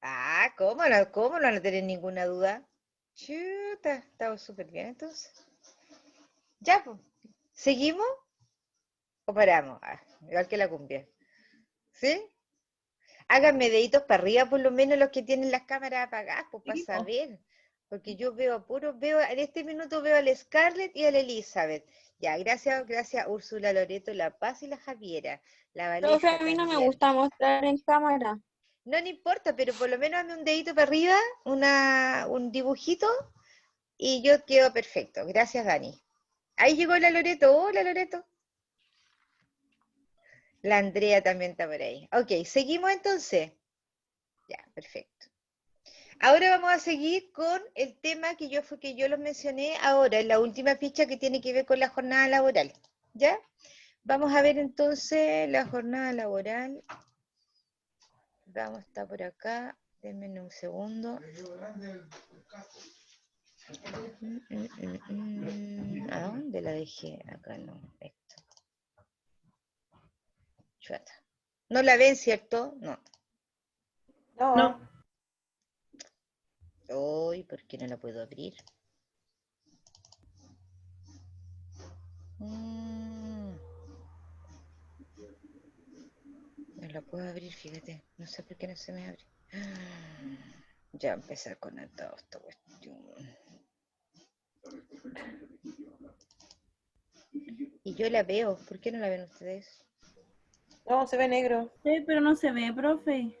[SPEAKER 1] Ah, ¿cómo no van a tener ninguna duda? Chuta, estamos súper bien entonces. Ya, pues. ¿Seguimos o paramos? Ah, igual que la cumbia. ¿Sí? Háganme deditos para arriba, por lo menos los que tienen las cámaras apagadas, pues para
[SPEAKER 2] Sí, po.
[SPEAKER 1] saber. Porque yo veo en este minuto veo a la Scarlett y a la Elizabeth. Ya, gracias Úrsula, Loreto, La Paz y la Javiera. La
[SPEAKER 4] Profe,
[SPEAKER 1] Valesca
[SPEAKER 4] a mí no me
[SPEAKER 1] también.
[SPEAKER 4] gusta mostrar en cámara.
[SPEAKER 1] No, no importa, pero por lo menos hazme un dedito para arriba, un dibujito, y yo quedo perfecto. Gracias, Dani. Ahí llegó la Loreto. Hola, Loreto. La Andrea también está por ahí. Ok, seguimos entonces. Ya, perfecto. Ahora vamos a seguir con el tema que yo los mencioné ahora, en la última ficha que tiene que ver con la jornada laboral. ¿Ya? Vamos a ver entonces la jornada laboral. Vamos, está por acá. Denme un segundo. ¿A dónde la dejé? Acá no. Esto. Chuata. ¿No la ven, cierto? No.
[SPEAKER 5] No.
[SPEAKER 1] Uy, ¿por qué no la puedo abrir? No la puedo abrir, fíjate. No sé por qué no se me abre. Ya empezar con esta cuestión. Y yo la veo. ¿Por qué no la ven ustedes?
[SPEAKER 5] No, se ve negro.
[SPEAKER 2] Sí, pero no se ve, profe.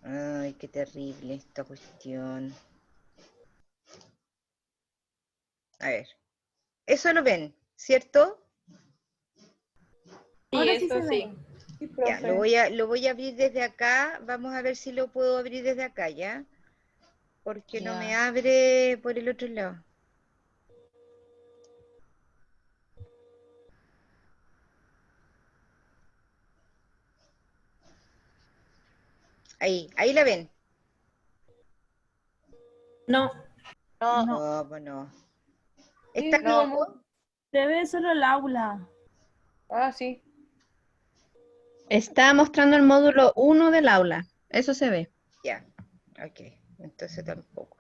[SPEAKER 1] Ay, qué terrible esta cuestión. A ver. Eso lo ven, ¿cierto?
[SPEAKER 5] Sí,
[SPEAKER 2] Ahora sí
[SPEAKER 5] eso
[SPEAKER 2] se
[SPEAKER 5] sí.
[SPEAKER 2] ve.
[SPEAKER 5] Sí,
[SPEAKER 1] Ya,
[SPEAKER 5] profe.
[SPEAKER 1] lo voy a abrir desde acá. Vamos a ver si lo puedo abrir desde acá, ¿ya? Porque no me
[SPEAKER 5] Ya.
[SPEAKER 1] abre por el otro lado. Ahí la ven.
[SPEAKER 5] No. No.
[SPEAKER 2] No,
[SPEAKER 1] Oh, bueno.
[SPEAKER 5] Sí,
[SPEAKER 1] ¿Está
[SPEAKER 5] no.
[SPEAKER 1] viendo?
[SPEAKER 2] se ve solo el aula.
[SPEAKER 5] Ah, sí.
[SPEAKER 6] Está mostrando el módulo 1 del aula. Eso se ve.
[SPEAKER 1] Ya, ok. Entonces tampoco.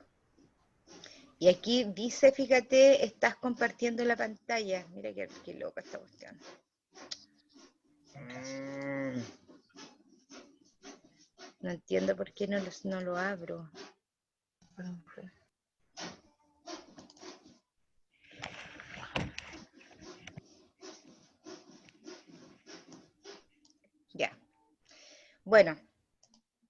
[SPEAKER 1] Y aquí dice, fíjate, estás compartiendo la pantalla. Mira qué loca esta cuestión. No entiendo por qué no lo abro. Ya. Bueno,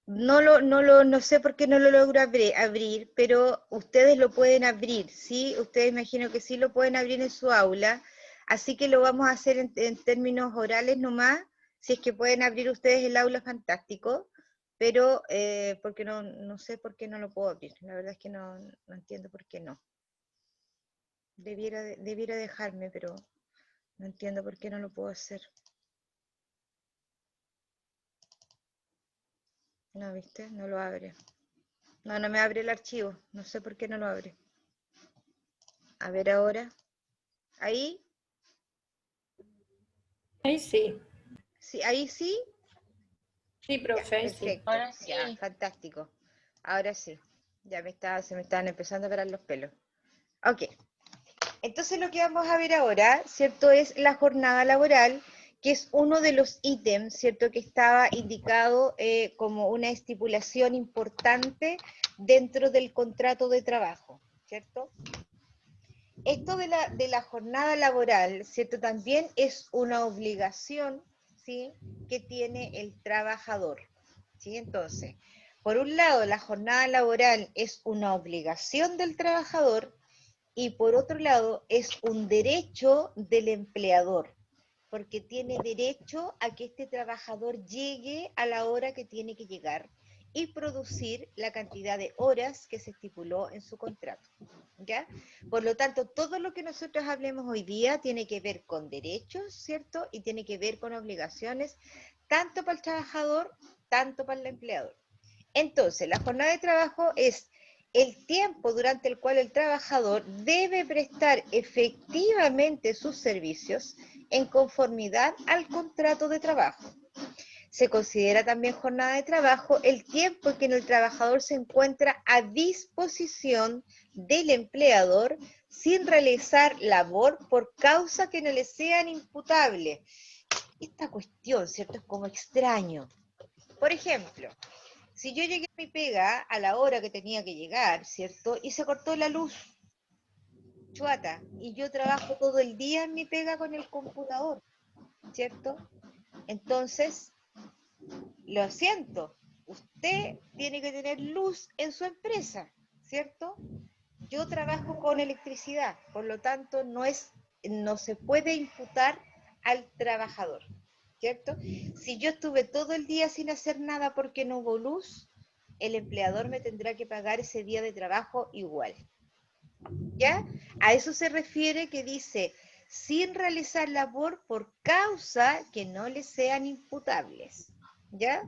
[SPEAKER 1] no sé por qué no lo logro abrir, pero ustedes lo pueden abrir, ¿sí? Ustedes imagino que sí lo pueden abrir en su aula, así que lo vamos a hacer en términos orales nomás. Si es que pueden abrir ustedes el aula, fantástico, pero porque no sé por qué no lo puedo abrir. La verdad es que no entiendo por qué no. Debiera dejarme, pero no entiendo por qué no lo puedo hacer. No, ¿viste? No lo abre. No me abre el archivo. No sé por qué no lo abre. A ver ahora. Ahí.
[SPEAKER 5] Ahí sí.
[SPEAKER 1] Sí, ahí sí.
[SPEAKER 5] Sí,
[SPEAKER 1] Ya,
[SPEAKER 5] profe, ahí sí.
[SPEAKER 1] perfecto. Ya, fantástico. Ahora sí. Ya se me estaban empezando a parar los pelos. Ok. Entonces lo que vamos a ver ahora, ¿cierto? Es la jornada laboral, que es uno de los ítems, ¿cierto? Que estaba indicado como una estipulación importante dentro del contrato de trabajo, ¿cierto? Esto de la jornada laboral, ¿cierto? También es una obligación, ¿sí? Que tiene el trabajador, ¿sí? Entonces, por un lado, la jornada laboral es una obligación del trabajador y por otro lado, es un derecho del empleador, porque tiene derecho a que este trabajador llegue a la hora que tiene que llegar y producir la cantidad de horas que se estipuló en su contrato. ¿Ya? Por lo tanto, todo lo que nosotros hablemos hoy día tiene que ver con derechos, ¿cierto? Y tiene que ver con obligaciones, tanto para el trabajador, tanto para el empleador. Entonces, la jornada de trabajo es el tiempo durante el cual el trabajador debe prestar efectivamente sus servicios en conformidad al contrato de trabajo. Se considera también jornada de trabajo el tiempo en que el trabajador se encuentra a disposición del empleador sin realizar labor por causa que no le sean imputables. Esta cuestión, ¿cierto? Es como extraño. Por ejemplo, si yo llegué a mi pega a la hora que tenía que llegar, ¿cierto? Y se cortó la luz, chuata, y yo trabajo todo el día en mi pega con el computador, ¿cierto? Entonces, lo siento, usted tiene que tener luz en su empresa, ¿cierto? Yo trabajo con electricidad, por lo tanto no se puede imputar al trabajador, ¿cierto? Si yo estuve todo el día sin hacer nada porque no hubo luz, el empleador me tendrá que pagar ese día de trabajo igual. ¿Ya? A eso se refiere que dice, sin realizar labor por causa que no le sean imputables. ¿Ya?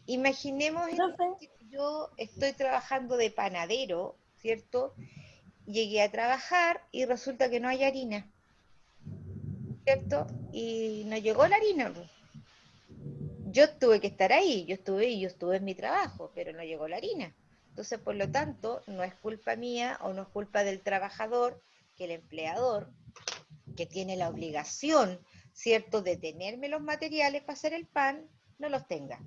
[SPEAKER 1] Imaginemos
[SPEAKER 4] Profe,
[SPEAKER 1] que yo estoy trabajando de panadero, ¿cierto? Llegué a trabajar y resulta que no hay harina, ¿cierto? Y no llegó la harina, pues. Yo tuve que estar ahí, yo estuve en mi trabajo, pero no llegó la harina. Entonces, por lo tanto, no es culpa mía o no es culpa del trabajador que el empleador, que tiene la obligación, ¿cierto?, de tenerme los materiales para hacer el pan, no los tenga.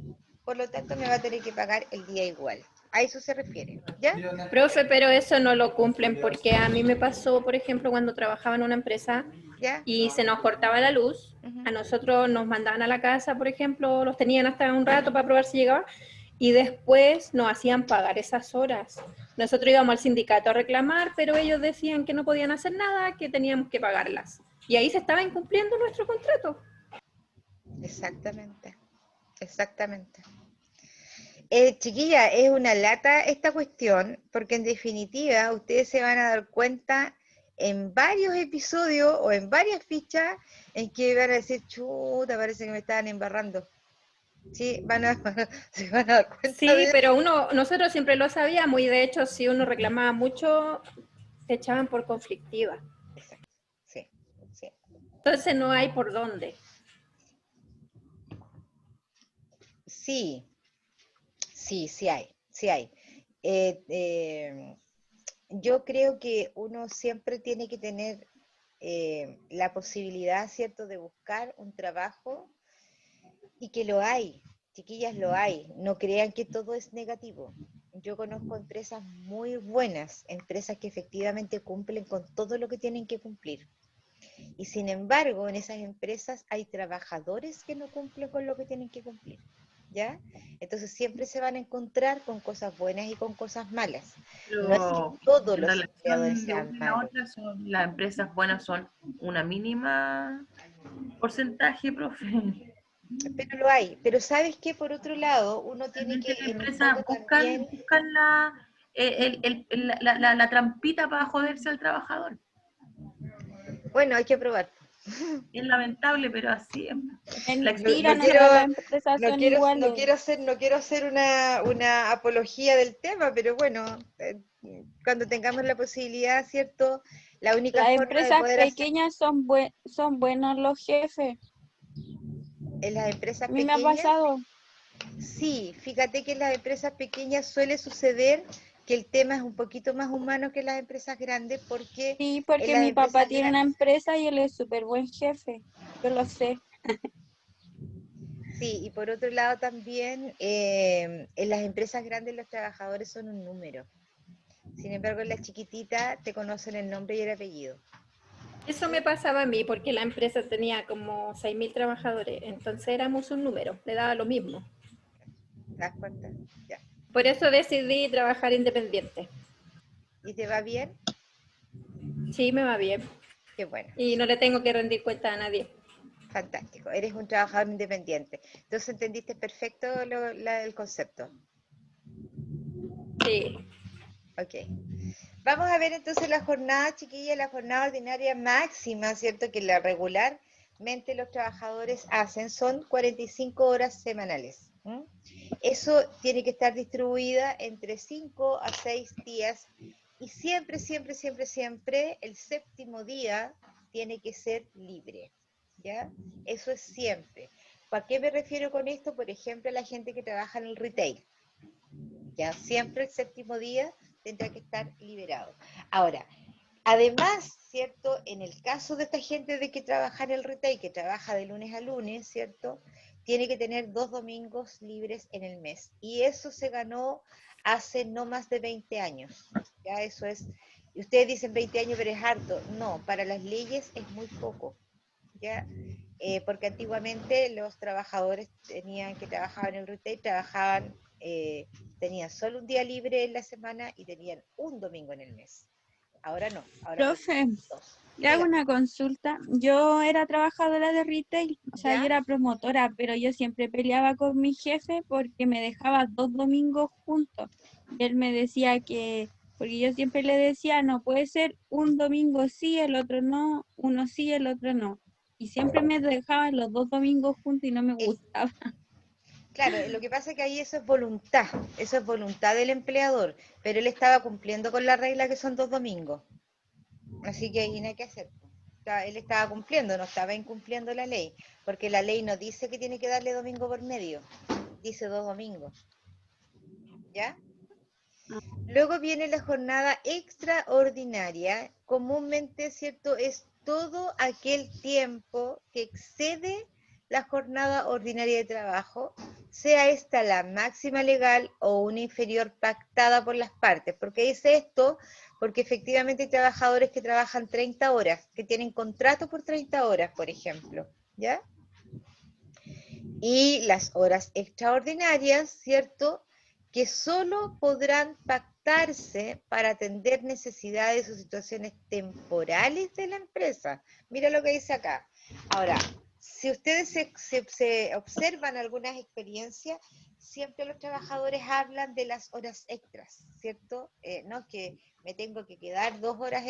[SPEAKER 1] Por lo tanto, me va a tener que pagar el día igual. A eso se refiere, ¿ya?
[SPEAKER 5] Profe, pero eso no lo cumplen porque a mí me pasó, por ejemplo, cuando trabajaba en una empresa
[SPEAKER 1] ¿Ya?
[SPEAKER 5] y se nos cortaba la luz,
[SPEAKER 1] Ujú.
[SPEAKER 5] a nosotros nos mandaban a la casa, por ejemplo, los tenían hasta un rato para probar si llegaba y después nos hacían pagar esas horas. Nosotros íbamos al sindicato a reclamar, pero ellos decían que no podían hacer nada, que teníamos que pagarlas. Y ahí se estaba incumpliendo nuestro contrato.
[SPEAKER 1] Exactamente, exactamente. Chiquilla, es una lata esta cuestión, porque en definitiva ustedes se van a dar cuenta en varios episodios o en varias fichas en que van a decir, chuta, parece que me estaban embarrando. Sí, se van a dar cuenta de
[SPEAKER 5] Sí,
[SPEAKER 1] eso.
[SPEAKER 5] pero nosotros siempre lo sabíamos y de hecho si uno reclamaba mucho, te echaban por conflictiva.
[SPEAKER 1] Exacto, sí, sí.
[SPEAKER 5] Entonces no hay por dónde.
[SPEAKER 1] Sí, sí, sí hay, sí hay. Eh, eh, yo creo que uno siempre tiene que tener la posibilidad, ¿cierto?, de buscar un trabajo y que lo hay, chiquillas, lo hay. No crean que todo es negativo. Yo conozco empresas muy buenas, empresas que efectivamente cumplen con todo lo que tienen que cumplir. Y sin embargo, en esas empresas hay trabajadores que no cumplen con lo que tienen que cumplir. ¿Ya? Entonces siempre se van a encontrar con cosas buenas y con cosas malas. No es que
[SPEAKER 2] Pero
[SPEAKER 1] todos
[SPEAKER 2] en
[SPEAKER 1] los empleadores
[SPEAKER 2] relación de
[SPEAKER 1] sean
[SPEAKER 2] una a
[SPEAKER 1] malos.
[SPEAKER 2] otra, las empresas buenas son una mínima porcentaje, profe.
[SPEAKER 1] Pero lo hay. Pero ¿sabes qué? Por otro lado, uno tiene
[SPEAKER 2] Realmente
[SPEAKER 1] que
[SPEAKER 2] las
[SPEAKER 1] en el fondo
[SPEAKER 2] empresas
[SPEAKER 1] también,
[SPEAKER 2] buscan la trampita para joderse al trabajador.
[SPEAKER 1] bueno, hay que probar.
[SPEAKER 2] Es lamentable, pero así es. La
[SPEAKER 4] mentira,
[SPEAKER 1] No
[SPEAKER 4] no
[SPEAKER 1] quiero,
[SPEAKER 4] todas las empresas son
[SPEAKER 1] no
[SPEAKER 4] iguales.
[SPEAKER 1] quiero hacer una apología del tema, pero bueno, cuando tengamos la posibilidad, ¿cierto? La única
[SPEAKER 4] Las
[SPEAKER 1] forma de
[SPEAKER 4] empresas
[SPEAKER 1] poder hacer
[SPEAKER 4] pequeñas son buenos los jefes.
[SPEAKER 1] en las empresas
[SPEAKER 4] A mí me ha
[SPEAKER 1] pequeñas,
[SPEAKER 4] pasado.
[SPEAKER 1] sí, fíjate que en las empresas pequeñas suele suceder que el tema es un poquito más humano que en las empresas grandes, porque
[SPEAKER 4] Sí,
[SPEAKER 1] en
[SPEAKER 4] porque
[SPEAKER 1] las
[SPEAKER 4] mi papá
[SPEAKER 1] empresas
[SPEAKER 4] tiene una
[SPEAKER 1] grandes,
[SPEAKER 4] empresa y él es súper buen jefe. Yo lo sé.
[SPEAKER 1] sí, y por otro lado también en las empresas grandes los trabajadores son un número. Sin embargo, en las chiquititas te conocen el nombre y el apellido.
[SPEAKER 5] Eso me pasaba a mí porque la empresa tenía como 6.000 trabajadores, entonces éramos un número, le daba lo mismo.
[SPEAKER 1] ¿Te das cuenta? Ya.
[SPEAKER 5] Por eso decidí trabajar independiente.
[SPEAKER 1] ¿Y te va bien?
[SPEAKER 5] Sí, me va bien
[SPEAKER 1] Qué bueno,
[SPEAKER 5] y no le tengo que rendir cuenta a nadie.
[SPEAKER 1] fantástico. Eres un trabajador independiente. Entonces entendiste perfecto el concepto.
[SPEAKER 5] Sí,
[SPEAKER 1] Ok. Vamos a ver entonces la jornada, chiquilla, la jornada ordinaria máxima, ¿cierto? Que la regularmente los trabajadores hacen son 45 horas semanales. ¿M? Eso tiene que estar distribuida entre 5 a 6 días y siempre, siempre, siempre, siempre el séptimo día tiene que ser libre. ¿Ya? Eso es siempre. ¿Para qué me refiero con esto? Por ejemplo, a la gente que trabaja en el retail. Ya siempre el séptimo día tendrá que estar liberado. Ahora, además, ¿cierto? En el caso de esta gente de que trabaja en el retail, que trabaja de lunes a lunes, ¿cierto? Tiene que tener 2 domingos libres en el mes. Y eso se ganó hace no más de 20 años. Ya eso es, y ustedes dicen 20 años, pero es harto. No, para las leyes es muy poco. ¿Ya? Porque antiguamente los trabajadores tenían que trabajar en el retail, tenían solo un día libre en la semana y tenían un domingo en el mes. Ahora no. Ahora
[SPEAKER 4] Profe,
[SPEAKER 1] dos.
[SPEAKER 4] le hago
[SPEAKER 1] Dígame.
[SPEAKER 4] una consulta. Yo era trabajadora de retail, o sea,
[SPEAKER 1] ¿Ya?
[SPEAKER 4] yo era promotora, pero yo siempre peleaba con mi jefe porque me dejaba 2 domingos juntos. Y él me decía que, porque yo siempre le decía, no puede ser un domingo sí, el otro no, uno sí, el otro no. Y siempre me dejaban los 2 domingos juntos y no me
[SPEAKER 1] Es-
[SPEAKER 4] gustaba.
[SPEAKER 1] Claro, lo que pasa es que ahí eso es voluntad del empleador, pero él estaba cumpliendo con la regla que son 2 domingos, así que ahí no hay que hacer. Él estaba cumpliendo, no estaba incumpliendo la ley, porque la ley no dice que tiene que darle domingo por medio, dice 2 domingos, ¿ya? Luego viene la jornada extraordinaria, comúnmente, ¿cierto? Es todo aquel tiempo que excede la jornada ordinaria de trabajo, sea esta la máxima legal o una inferior pactada por las partes. ¿Por qué dice esto? Porque efectivamente hay trabajadores que trabajan 30 horas, que tienen contrato por 30 horas, por ejemplo, ¿ya? Y las horas extraordinarias, ¿cierto? Que solo podrán pactarse para atender necesidades o situaciones temporales de la empresa. Mira lo que dice acá. Ahora, si ustedes se observan algunas experiencias, siempre los trabajadores hablan de las horas extras, ¿cierto? No que me tengo que quedar 2 horas,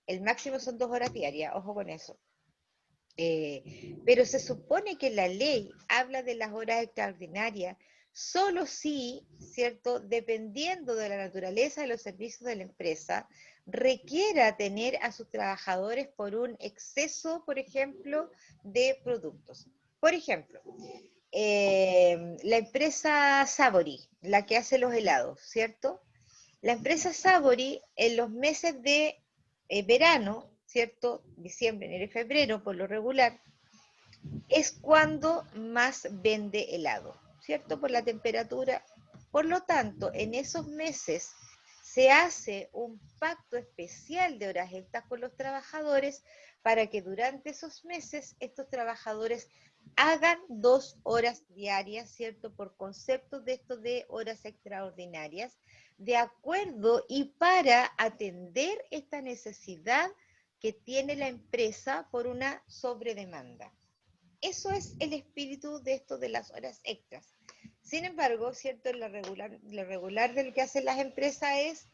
[SPEAKER 1] el máximo son 2 horas diarias, ojo con eso. Pero se supone que la ley habla de las horas extraordinarias solo si, ¿cierto?, dependiendo de la naturaleza de los servicios de la empresa, requiera tener a sus trabajadores por un exceso, por ejemplo, de productos. Por ejemplo, la empresa Savory, la que hace los helados, ¿cierto? La empresa Savory en los meses de verano, ¿cierto? Diciembre, enero y febrero, por lo regular, es cuando más vende helado, ¿cierto? Por la temperatura. Por lo tanto, en esos meses se hace un pacto especial de horas extras con los trabajadores para que durante esos meses estos trabajadores hagan 2 horas diarias, ¿cierto? Por conceptos de esto de horas extraordinarias, de acuerdo y para atender esta necesidad que tiene la empresa por una sobredemanda. Eso es el espíritu de esto de las horas extras. Sin embargo, ¿cierto? Lo regular de lo que hacen las empresas es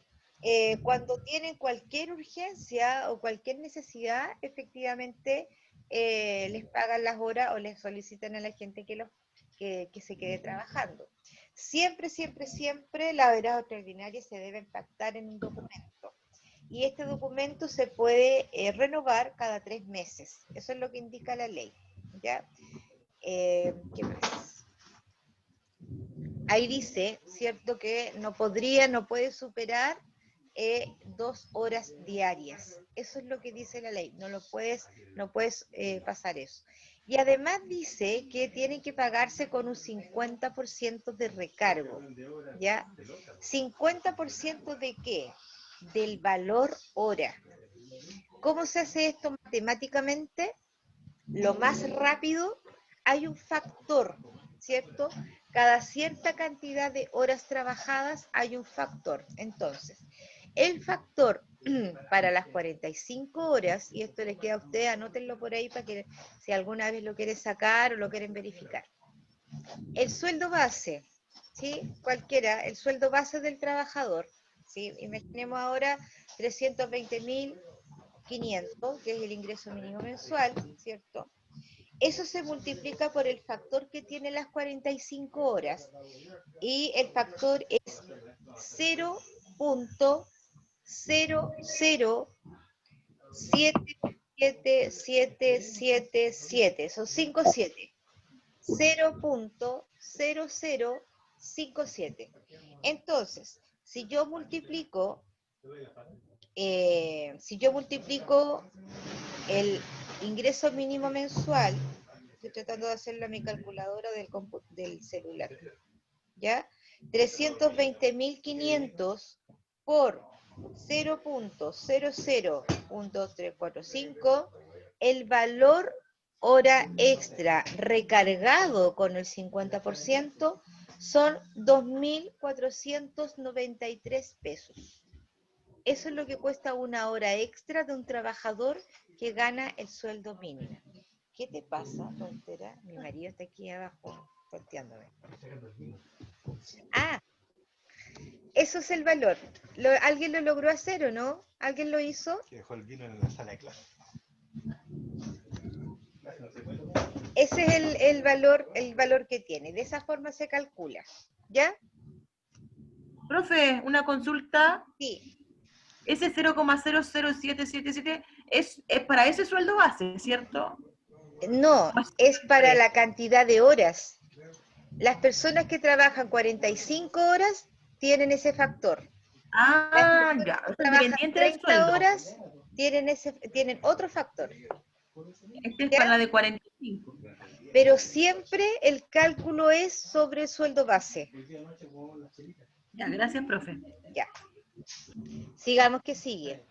[SPEAKER 1] cuando tienen cualquier urgencia o cualquier necesidad, efectivamente les pagan las horas o les solicitan a la gente que se quede trabajando. Siempre, siempre, siempre las horas extraordinarias se deben pactar en un documento. Y este documento se puede renovar cada 3 meses. Eso es lo que indica la ley. ¿Ya? ¿Qué más? Ahí dice, ¿cierto? Que no puede superar 2 horas diarias. Eso es lo que dice la ley. No puedes pasar eso. Y además dice que tiene que pagarse con un 50% de recargo. ¿Ya? ¿50% de qué? Del valor hora. ¿Cómo se hace esto matemáticamente? Lo más rápido, hay un factor, ¿cierto? Cada cierta cantidad de horas trabajadas hay un factor. Entonces, el factor para las 45 horas, y esto les queda a ustedes, anótenlo por ahí para que si alguna vez lo quieren sacar o lo quieren verificar. El sueldo base, ¿sí? Cualquiera, el sueldo base del trabajador, ¿sí? Imaginemos ahora 320.500, que es el ingreso mínimo mensual, ¿cierto? Eso se multiplica por el factor que tiene las 45 horas y el factor es 0.0077777, son 5 7. 0.0057. Entonces, si yo multiplico el ingreso mínimo mensual, estoy tratando de hacerlo a mi calculadora del celular, ¿ya? 320.500 por 0.001345, el valor hora extra recargado con el 50% son 2.493 pesos. Eso es lo que cuesta una hora extra de un trabajador que gana el sueldo mínimo. ¿Qué te pasa, tontera? Mi marido está aquí abajo, volteándome. Ah, eso es el valor. ¿Alguien lo logró hacer o no? ¿Alguien lo hizo?
[SPEAKER 7] Que dejó el vino en la sala de clase.
[SPEAKER 1] Ese es el valor que tiene. De esa forma se calcula. ¿Ya?
[SPEAKER 2] Profe, una consulta.
[SPEAKER 1] Sí.
[SPEAKER 2] Ese 0,00777 es para ese sueldo base, ¿cierto?
[SPEAKER 1] No, es para la cantidad de horas. Las personas que trabajan 45 horas tienen ese factor.
[SPEAKER 2] Ah, ya, es
[SPEAKER 1] Trabajan
[SPEAKER 2] independiente del
[SPEAKER 1] 30
[SPEAKER 2] sueldo.
[SPEAKER 1] horas, tienen otro factor.
[SPEAKER 2] Este es
[SPEAKER 1] ¿Ya?
[SPEAKER 2] para la de 45.
[SPEAKER 1] Pero siempre el cálculo es sobre el sueldo base.
[SPEAKER 2] Ya, gracias, profe.
[SPEAKER 1] Ya. Sigamos que sigue.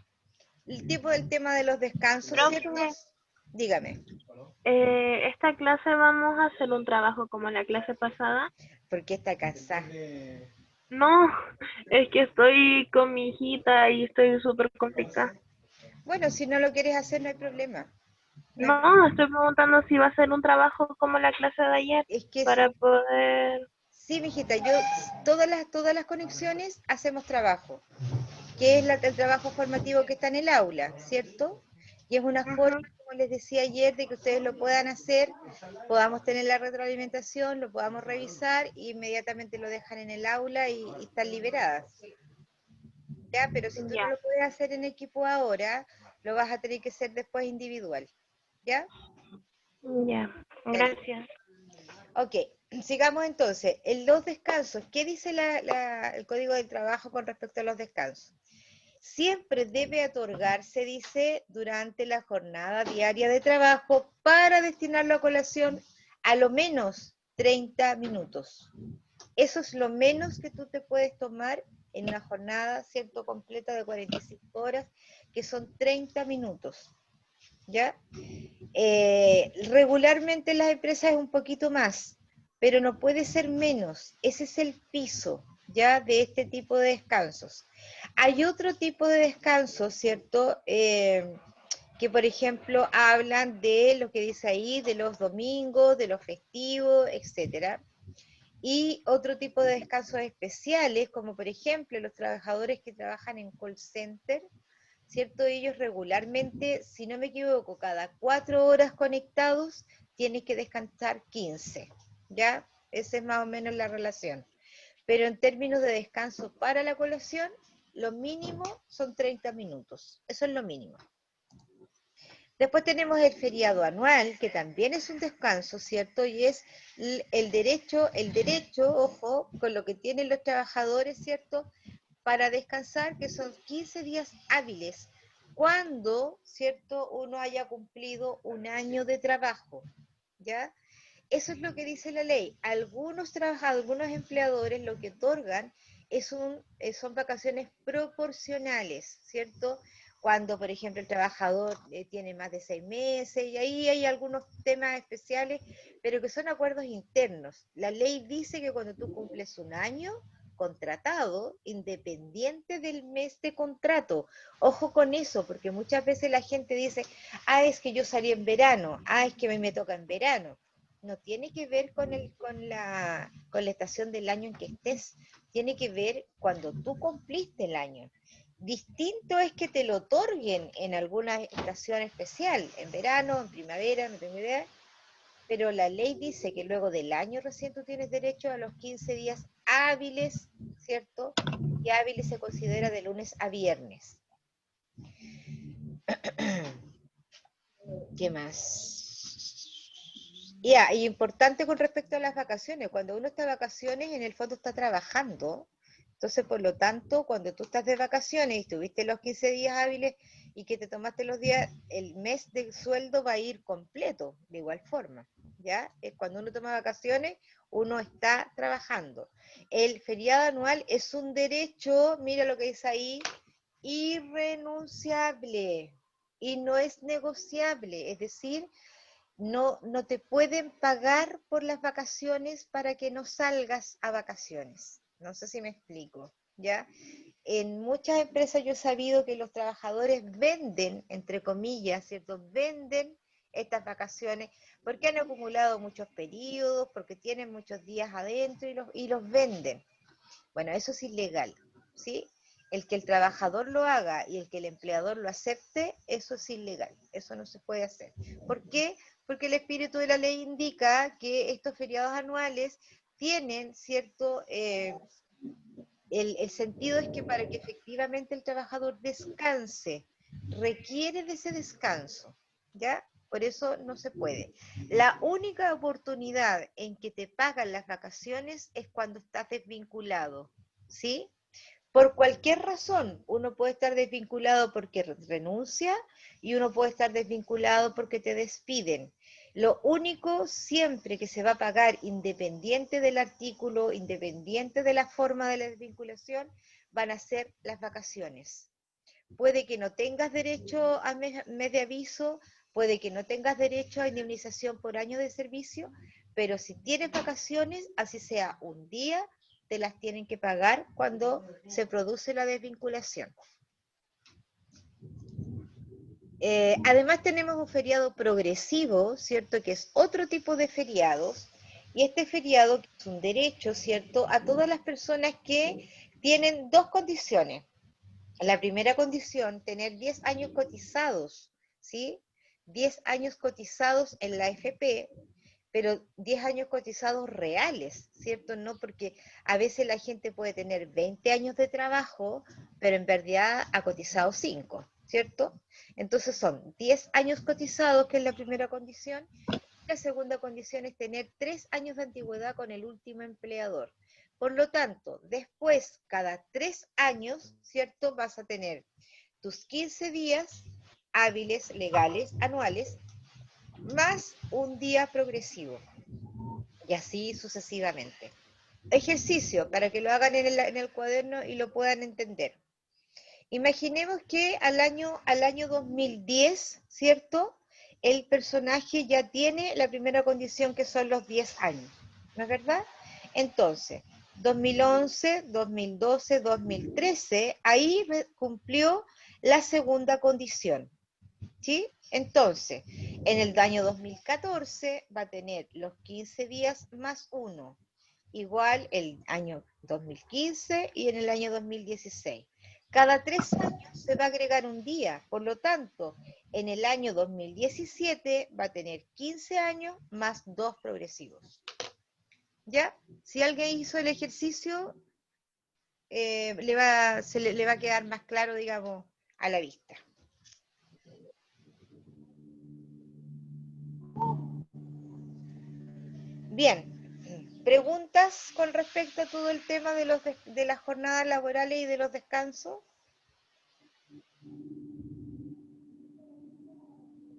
[SPEAKER 1] El tema de los descansos,
[SPEAKER 8] Profe.
[SPEAKER 1] ¿cierto? Dígame.
[SPEAKER 8] Esta clase vamos a hacer un trabajo como la clase pasada.
[SPEAKER 1] ¿Por qué está cansada?
[SPEAKER 8] No, es que estoy con mi hijita y estoy súper complicada.
[SPEAKER 1] Bueno, si no lo quieres hacer, no hay problema.
[SPEAKER 8] No, estoy preguntando si va a ser un trabajo como la clase de ayer
[SPEAKER 1] Es que
[SPEAKER 8] para poder...
[SPEAKER 1] sí, mijita, todas las conexiones hacemos trabajo, que es el trabajo formativo que está en el aula, ¿cierto? Y es una forma, como les decía ayer, de que ustedes lo puedan hacer, podamos tener la retroalimentación, lo podamos revisar y inmediatamente lo dejan en el aula y están liberadas. ¿Ya? Pero si tú no lo puedes hacer en equipo ahora, lo vas a tener que hacer después individual. ¿Ya?
[SPEAKER 8] Ya, gracias.
[SPEAKER 1] Ok, sigamos entonces. En los descansos, ¿qué dice el Código del Trabajo con respecto a los descansos? Siempre debe otorgarse, dice, durante la jornada diaria de trabajo para destinarlo a colación a lo menos 30 minutos. Eso es lo menos que tú te puedes tomar en una jornada, ¿cierto?, completa de 45 horas, que son 30 minutos. ¿Ya? Regularmente en las empresas es un poquito más, pero no puede ser menos. Ese es el piso, ¿ya?, de este tipo de descansos. Hay otro tipo de descansos, ¿cierto?, que por ejemplo hablan de lo que dice ahí, de los domingos, de los festivos, etcétera. Y otro tipo de descansos especiales, como por ejemplo los trabajadores que trabajan en call center, ¿cierto? Ellos regularmente, si no me equivoco, cada 4 horas conectados, tienes que descansar 15, ¿ya? Esa es más o menos la relación. Pero en términos de descanso para la colación, lo mínimo son 30 minutos. Eso es lo mínimo. Después tenemos el feriado anual, que también es un descanso, ¿cierto? Y es el derecho, ojo, con lo que tienen los trabajadores, ¿cierto?, para descansar, que son 15 días hábiles, cuando, ¿cierto?, uno haya cumplido un año de trabajo, ¿ya? Eso es lo que dice la ley. Algunos trabajadores, algunos empleadores lo que otorgan son vacaciones proporcionales, ¿cierto? Cuando, por ejemplo, el trabajador tiene más de 6 meses, y ahí hay algunos temas especiales, pero que son acuerdos internos. La ley dice que cuando tú cumples un año contratado, independiente del mes de contrato. Ojo con eso, porque muchas veces la gente dice, es que yo salí en verano, es que me toca en verano. No tiene que ver con la estación del año en que estés, tiene que ver cuando tú cumpliste el año. Distinto es que te lo otorguen en alguna estación especial, en verano, en primavera, no tengo idea, pero la ley dice que luego del año recién tú tienes derecho a los 15 días hábiles, ¿cierto? Y hábiles se considera de lunes a viernes. ¿Qué más? Ya, y importante con respecto a las vacaciones, cuando uno está de vacaciones, en el fondo está trabajando. Entonces, por lo tanto, cuando tú estás de vacaciones y tuviste los 15 días hábiles y que te tomaste los días, el mes de sueldo va a ir completo, de igual forma, ¿ya? Cuando uno toma vacaciones, uno está trabajando. El feriado anual es un derecho, mira lo que dice ahí, irrenunciable y no es negociable, es decir, no te pueden pagar por las vacaciones para que no salgas a vacaciones. No sé si me explico, ¿ya? en muchas empresas yo he sabido que los trabajadores venden, entre comillas, ¿cierto? Venden estas vacaciones porque han acumulado muchos periodos, porque tienen muchos días adentro y los venden. Bueno, eso es ilegal, ¿sí? El que el trabajador lo haga y el que el empleador lo acepte, eso es ilegal, eso no se puede hacer. ¿Por qué? Porque el espíritu de la ley indica que estos feriados anuales tienen cierto... el sentido es que para que efectivamente el trabajador descanse, requiere de ese descanso, ¿ya? Por eso no se puede. La única oportunidad en que te pagan las vacaciones es cuando estás desvinculado, ¿sí? Por cualquier razón, uno puede estar desvinculado porque renuncia y uno puede estar desvinculado porque te despiden. Lo único siempre que se va a pagar, independiente del artículo, independiente de la forma de la desvinculación, van a ser las vacaciones. Puede que no tengas derecho a mes de aviso, puede que no tengas derecho a indemnización por año de servicio, pero si tienes vacaciones, así sea un día, te las tienen que pagar cuando se produce la desvinculación. Además tenemos un feriado progresivo, ¿cierto? Que es otro tipo de feriados, y este feriado es un derecho, ¿cierto? A todas las personas que tienen dos condiciones. La primera condición, tener 10 años cotizados, ¿sí? 10 años cotizados en la AFP, pero 10 años cotizados reales, ¿cierto? No porque a veces la gente puede tener 20 años de trabajo, pero en verdad ha cotizado 5, ¿cierto? Entonces son 10 años cotizados, que es la primera condición. La segunda condición es tener 3 años de antigüedad con el último empleador. Por lo tanto, después, cada 3 años, ¿cierto? Vas a tener tus 15 días hábiles, legales, anuales, más un día progresivo. Y así sucesivamente. Ejercicio, para que lo hagan en el cuaderno y lo puedan entender. Imaginemos que al año 2010, ¿cierto? El personaje ya tiene la primera condición, que son los 10 años, ¿no es verdad? Entonces, 2011, 2012, 2013, ahí cumplió la segunda condición, ¿sí? Entonces, en el año 2014 va a tener los 15 días más 1, igual el año 2015 y en el año 2016. Cada 3 años se va a agregar un día, por lo tanto, en el año 2017 va a tener 15 años más 2 progresivos. ¿Ya? Si alguien hizo el ejercicio, le va a quedar más claro, digamos, a la vista. Bien, ¿preguntas con respecto a todo el tema de las jornadas laborales y de los descansos?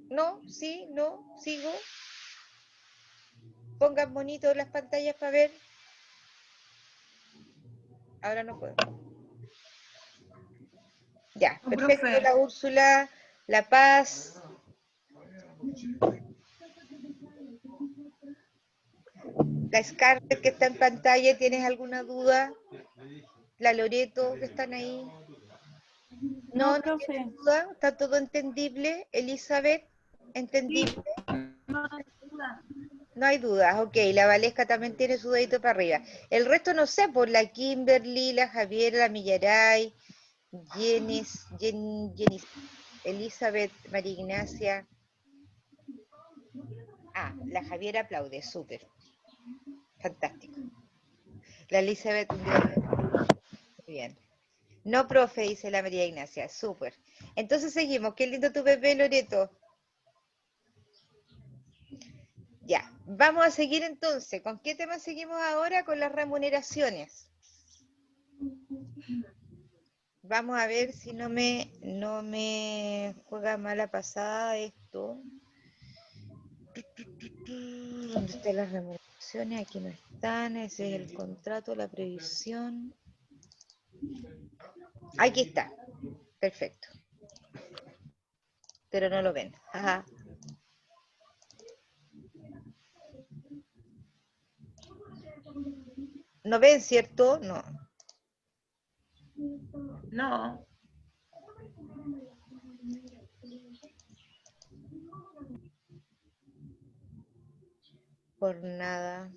[SPEAKER 1] ¿No? ¿Sí? ¿No? ¿Sigo? Pongan bonito las pantallas para ver. Ahora no puedo. Ya,
[SPEAKER 2] Oh,
[SPEAKER 1] perfecto,
[SPEAKER 2] profe.
[SPEAKER 1] la Úrsula, La Paz. La Scarlett, que está en pantalla, ¿tienes alguna duda? La Loreto, que están ahí.
[SPEAKER 4] No,
[SPEAKER 1] No
[SPEAKER 4] profe.
[SPEAKER 1] tienes duda, está todo entendible. Elizabeth, ¿entendible?
[SPEAKER 2] No hay duda.
[SPEAKER 1] No hay dudas, ok, la Valesca también tiene su dedito para arriba. El resto no sé, por la Kimberly, la Javiera, la Millaray, Jenny, Elizabeth, María Ignacia. Ah, la Javiera aplaude, súper. Fantástico. La Elizabeth, muy bien. No, profe, dice la María Ignacia, súper. Entonces seguimos, qué lindo tu bebé, Loreto. Ya, vamos a seguir entonces. ¿Con qué tema seguimos ahora? Con las remuneraciones. Vamos a ver si no me juega mala pasada esto. ¿Dónde están las remuneraciones? Aquí no están. Ese es el contrato, la previsión. Aquí está. Perfecto. Pero no lo ven. Ajá. ¿No ven, cierto? No.
[SPEAKER 2] No.
[SPEAKER 1] Por nada.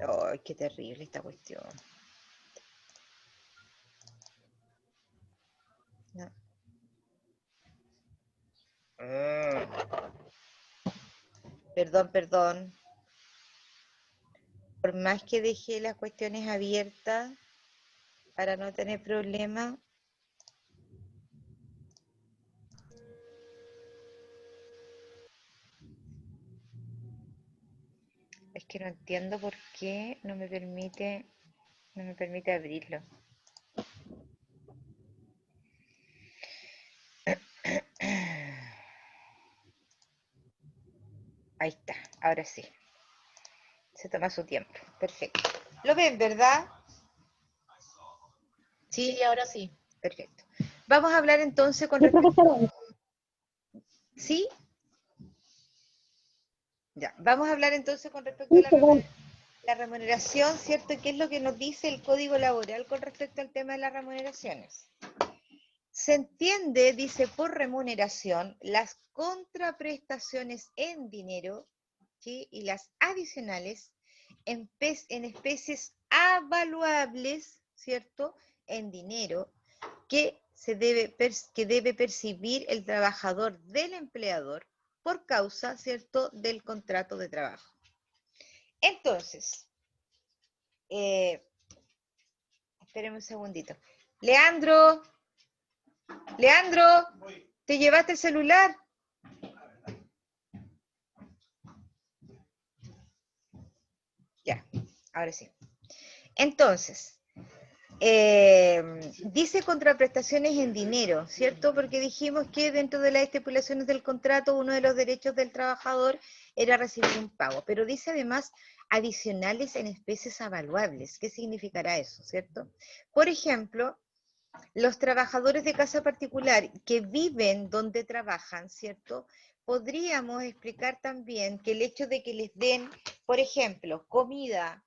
[SPEAKER 1] Ay, qué terrible esta cuestión. No. Perdón, perdón. Por más que dejé las cuestiones abiertas para no tener problemas, es que no entiendo por qué no me permite abrirlo. Ahí está, ahora sí. Se toma su tiempo. Perfecto. ¿Lo ven, verdad? Sí,
[SPEAKER 7] Sí, ahora sí.
[SPEAKER 1] perfecto. Vamos a hablar entonces con
[SPEAKER 8] Sí,
[SPEAKER 1] respecto...
[SPEAKER 8] profesora.
[SPEAKER 1] ¿Sí? Ya. Vamos a hablar entonces con respecto
[SPEAKER 8] Sí,
[SPEAKER 1] a
[SPEAKER 8] perdón.
[SPEAKER 1] la remuneración, ¿cierto? ¿Qué es lo que nos dice el Código Laboral con respecto al tema de las remuneraciones? Se entiende, dice, por remuneración, las contraprestaciones en dinero, ¿sí? Y las adicionales en especies avaluables, ¿cierto? En dinero, que debe percibir el trabajador del empleador por causa, ¿cierto?, del contrato de trabajo. Entonces, espérenme un segundito. Leandro, ¿te llevaste el celular? Ya, ahora sí. Entonces, dice contraprestaciones en dinero, ¿cierto? Porque dijimos que dentro de las estipulaciones del contrato uno de los derechos del trabajador era recibir un pago, pero dice además adicionales en especies avaluables. ¿Qué significará eso, cierto? Por ejemplo, los trabajadores de casa particular que viven donde trabajan, ¿cierto? Podríamos explicar también que el hecho de que les den, por ejemplo, comida,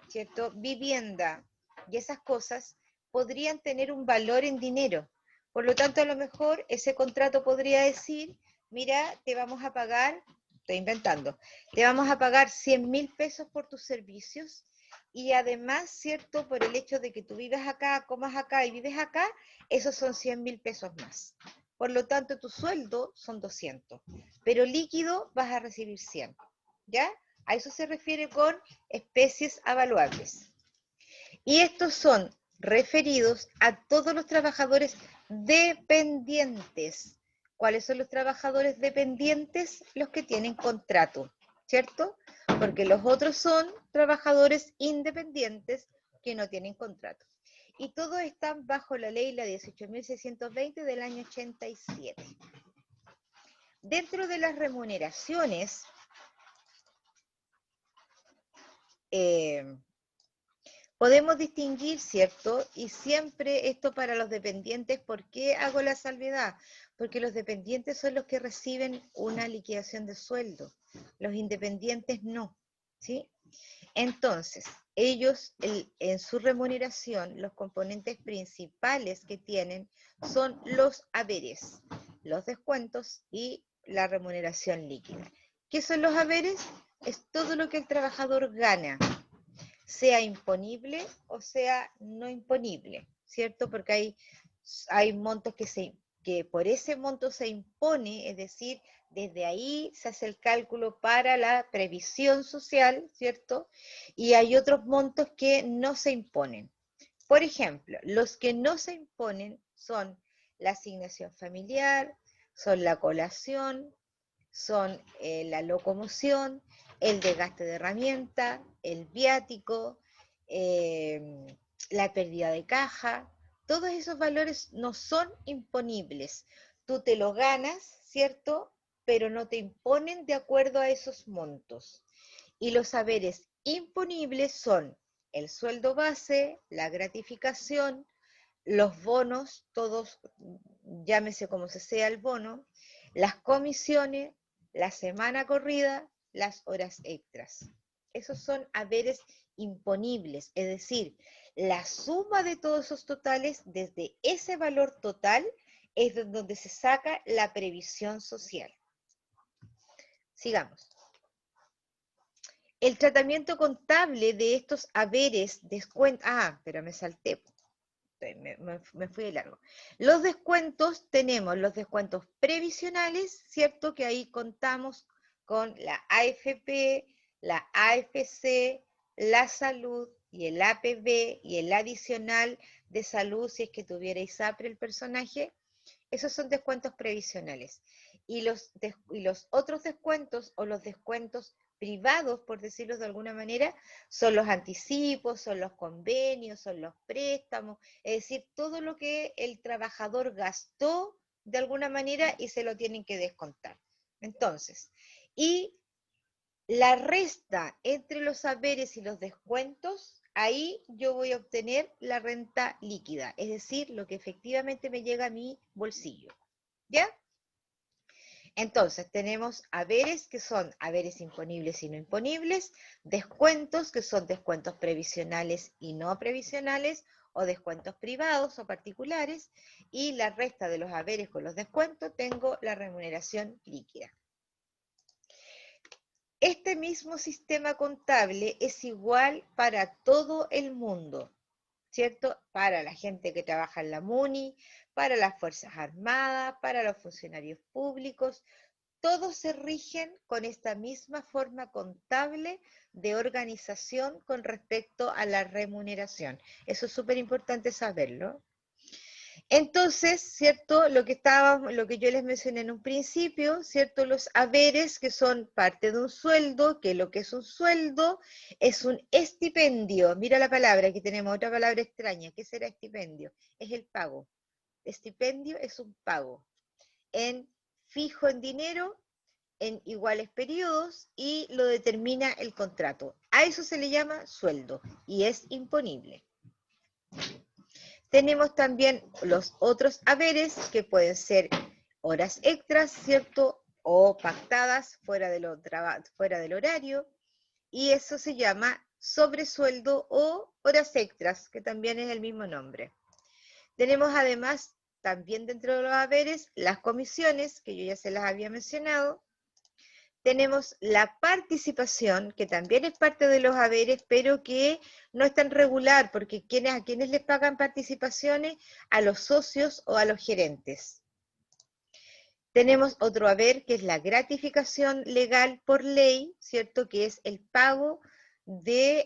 [SPEAKER 1] ¿cierto? Vivienda y esas cosas podrían tener un valor en dinero. Por lo tanto, a lo mejor ese contrato podría decir, mira, te vamos a pagar, estoy inventando, te vamos a pagar 100.000 pesos por tus servicios y además, ¿cierto? Por el hecho de que tú vives acá, comas acá y vives acá, esos son 100.000 pesos más. Por lo tanto, tu sueldo son 200, pero líquido vas a recibir 100, ¿ya? A eso se refiere con especies avaluables. Y estos son referidos a todos los trabajadores dependientes. ¿Cuáles son los trabajadores dependientes? Los que tienen contrato, ¿cierto? Porque los otros son trabajadores independientes que no tienen contrato. Y todos están bajo la ley, la 18.620 del año 87. Dentro de las remuneraciones, podemos distinguir, ¿cierto? Y siempre esto para los dependientes, ¿por qué hago la salvedad? Porque los dependientes son los que reciben una liquidación de sueldo, los independientes no, ¿sí? Entonces, ellos en su remuneración, los componentes principales que tienen son los haberes, los descuentos y la remuneración líquida. ¿Qué son los haberes? Es todo lo que el trabajador gana, sea imponible o sea no imponible, ¿cierto? Porque hay montos que por ese monto se impone, es decir, desde ahí se hace el cálculo para la previsión social, ¿cierto? Y hay otros montos que no se imponen. Por ejemplo, los que no se imponen son la asignación familiar, son la colación, son la locomoción, el desgaste de herramienta, el viático, la pérdida de caja. Todos esos valores no son imponibles. Tú te lo ganas, ¿cierto? Pero no te imponen de acuerdo a esos montos. Y los haberes imponibles son el sueldo base, la gratificación, los bonos, todos, llámese como se sea el bono, las comisiones, la semana corrida, las horas extras. Esos son haberes imponibles, es decir, La suma de todos esos totales, desde ese valor total, es donde se saca la previsión social. Sigamos. El tratamiento contable de estos haberes, descuentos... Ah, pero me salté. Me fui de largo. Los descuentos, tenemos los descuentos previsionales, ¿cierto? Que ahí contamos con la AFP, la AFC, la salud y el APB y el adicional de salud, si es que tuviera ISAPRE el personaje. Esos son descuentos previsionales. Y los otros descuentos o los descuentos privados, por decirlo de alguna manera, son los anticipos, son los convenios, son los préstamos, es decir, todo lo que el trabajador gastó de alguna manera y se lo tienen que descontar. Entonces, y la resta entre los haberes y los descuentos, ahí yo voy a obtener la renta líquida, es decir, lo que efectivamente me llega a mi bolsillo. ¿Ya? Entonces, tenemos haberes que son haberes imponibles y no imponibles, descuentos que son descuentos previsionales y no previsionales, o descuentos privados o particulares, y la resta de los haberes con los descuentos tengo la remuneración líquida. Este mismo sistema contable es igual para todo el mundo, ¿cierto? Para la gente que trabaja en la MUNI, para las Fuerzas Armadas, para los funcionarios públicos, todos se rigen con esta misma forma contable de organización con respecto a la remuneración. Eso es súper importante saberlo. Entonces, ¿cierto? Lo que yo les mencioné en un principio, ¿cierto? Los haberes que son parte de un sueldo, que lo que es un sueldo es un estipendio. Mira la palabra, aquí tenemos otra palabra extraña. ¿Qué será estipendio? Es el pago. Estipendio es un pago en fijo en dinero, en iguales periodos, y lo determina el contrato. A eso se le llama sueldo y es imponible. Tenemos también los otros haberes que pueden ser horas extras, ¿cierto? O pactadas fuera del horario, y eso se llama sobresueldo o horas extras, que también es el mismo nombre. Tenemos además, también dentro de los haberes, las comisiones, que yo ya se las había mencionado. Tenemos la participación, que también es parte de los haberes, pero que no es tan regular, porque ¿a quiénes les pagan participaciones? A los socios o a los gerentes. Tenemos otro haber, que es la gratificación legal por ley, ¿cierto? Que es el pago de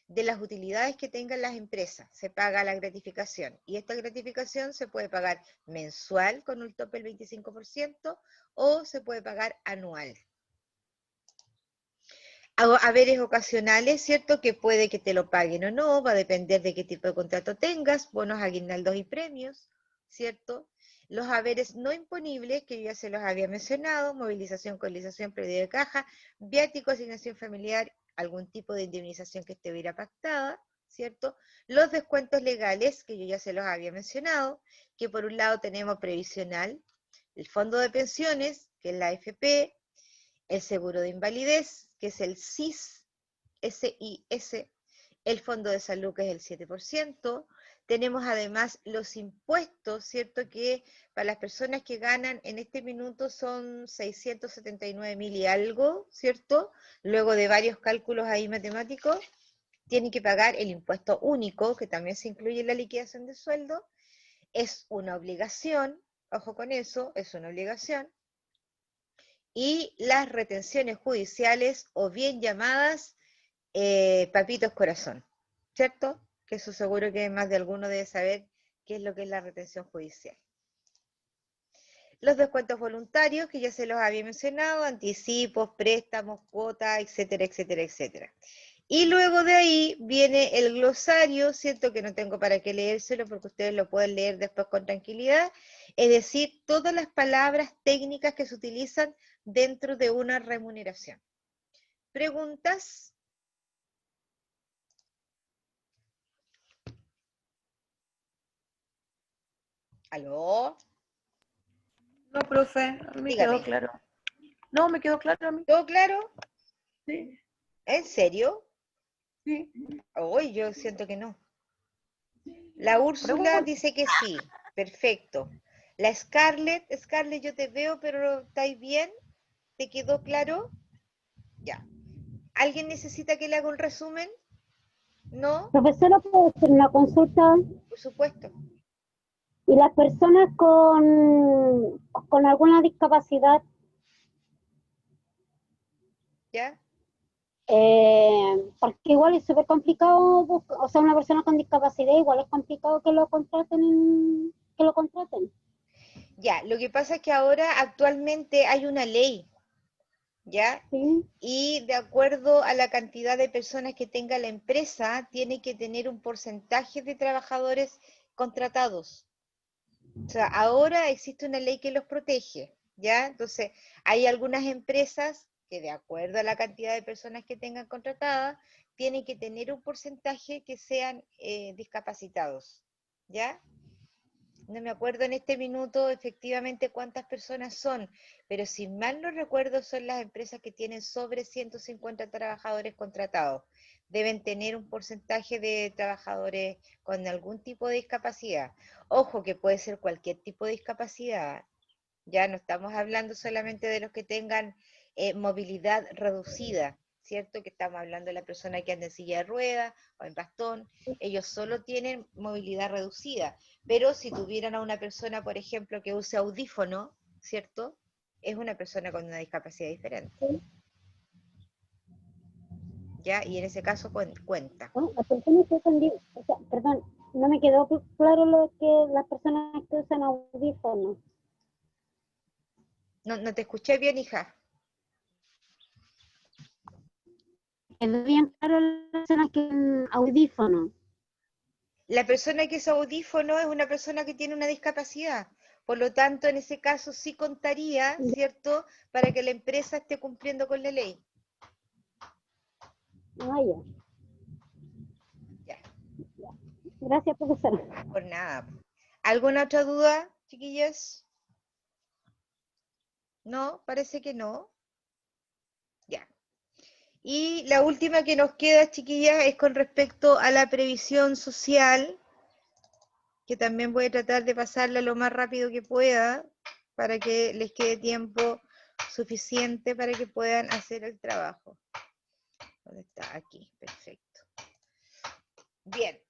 [SPEAKER 1] las utilidades que tengan las empresas. Se paga la gratificación. Y esta gratificación se puede pagar mensual con un tope del 25% o se puede pagar anual. Haberes ocasionales, ¿cierto? Que puede que te lo paguen o no, va a depender de qué tipo de contrato tengas, bonos, aguinaldos y premios, ¿cierto? Los haberes no imponibles, que yo ya se los había mencionado, movilización, cotización, pérdida de caja, viático, asignación familiar, algún tipo de indemnización que estuviera pactada, ¿cierto? Los descuentos legales, que yo ya se los había mencionado, que por un lado tenemos previsional, el fondo de pensiones, que es la AFP, el seguro de invalidez, que es el SIS, SIS, el fondo de salud, que es el 7%, tenemos además los impuestos, ¿cierto? Que para las personas que ganan en este minuto son 679.000 y algo, ¿cierto? Luego de varios cálculos ahí matemáticos, tienen que pagar el impuesto único, que también se incluye en la liquidación de sueldo. Es una obligación, ojo con eso, es una obligación. Y las retenciones judiciales, o bien llamadas papitos corazón, ¿cierto? Que eso seguro que más de alguno debe saber qué es lo que es la retención judicial. Los descuentos voluntarios, que ya se los había mencionado, anticipos, préstamos, cuotas, etcétera, etcétera, etcétera. Y luego de ahí viene el glosario, ¿cierto? Que no tengo para qué leérselo porque ustedes lo pueden leer después con tranquilidad. Es decir, todas las palabras técnicas que se utilizan dentro de una remuneración. ¿Preguntas? ¿Aló?
[SPEAKER 2] No, profe, me
[SPEAKER 1] Dígame.
[SPEAKER 2] quedó claro. No, me quedó claro a mí.
[SPEAKER 1] ¿Todo claro?
[SPEAKER 2] Sí.
[SPEAKER 1] ¿En serio?
[SPEAKER 2] Sí.
[SPEAKER 1] Hoy yo siento que no. La Úrsula dice que sí, perfecto. La Scarlett, yo te veo, pero ¿estáis bien? ¿Te quedó claro? Ya. ¿Alguien necesita que le haga un resumen? ¿No?
[SPEAKER 7] Profesora, ¿puedo hacer una consulta?
[SPEAKER 1] Por supuesto.
[SPEAKER 7] ¿Y las personas con alguna discapacidad,
[SPEAKER 1] ¿Ya?
[SPEAKER 7] porque igual es súper complicado, o sea, una persona con discapacidad igual es complicado que lo contraten,
[SPEAKER 1] Ya, lo que pasa es que ahora actualmente hay una ley, ¿ya?
[SPEAKER 7] ¿sí?
[SPEAKER 1] Y de acuerdo a la cantidad de personas que tenga la empresa, tiene que tener un porcentaje de trabajadores contratados. O sea, ahora existe una ley que los protege, ¿ya? Entonces, hay algunas empresas que de acuerdo a la cantidad de personas que tengan contratadas, tienen que tener un porcentaje que sean discapacitados, ¿ya? No me acuerdo en este minuto efectivamente cuántas personas son, pero si mal no recuerdo son las empresas que tienen sobre 150 trabajadores contratados. Deben tener un porcentaje de trabajadores con algún tipo de discapacidad. Ojo que puede ser cualquier tipo de discapacidad. Ya no estamos hablando solamente de los que tengan movilidad reducida, ¿cierto? Que estamos hablando de la persona que anda en silla de ruedas o en bastón. Ellos solo tienen movilidad reducida, pero si tuvieran a una persona, por ejemplo, que use audífono, ¿cierto? Es una persona con una discapacidad diferente. ¿Ya? Y en ese caso cuenta.
[SPEAKER 7] Bueno, las personas que usan, o sea, perdón, no me quedó claro lo que las personas que usan audífonos.
[SPEAKER 1] No te escuché bien, hija.
[SPEAKER 7] Quedó bien claro las personas que usan audífonos.
[SPEAKER 1] La persona que usa audífono es una persona que tiene una discapacidad. Por lo tanto, en ese caso sí contaría, ¿cierto?, para que la empresa esté cumpliendo con la ley.
[SPEAKER 7] Ah, ya.
[SPEAKER 1] Ya,
[SPEAKER 7] Gracias, profesora.
[SPEAKER 1] por nada. ¿Alguna otra duda, chiquillas? No, parece que no. Ya. Y la última que nos queda, chiquillas, es con respecto a la previsión social, que también voy a tratar de pasarla lo más rápido que pueda, para que les quede tiempo suficiente para que puedan hacer el trabajo. ¿Dónde está? Aquí, perfecto. Bien,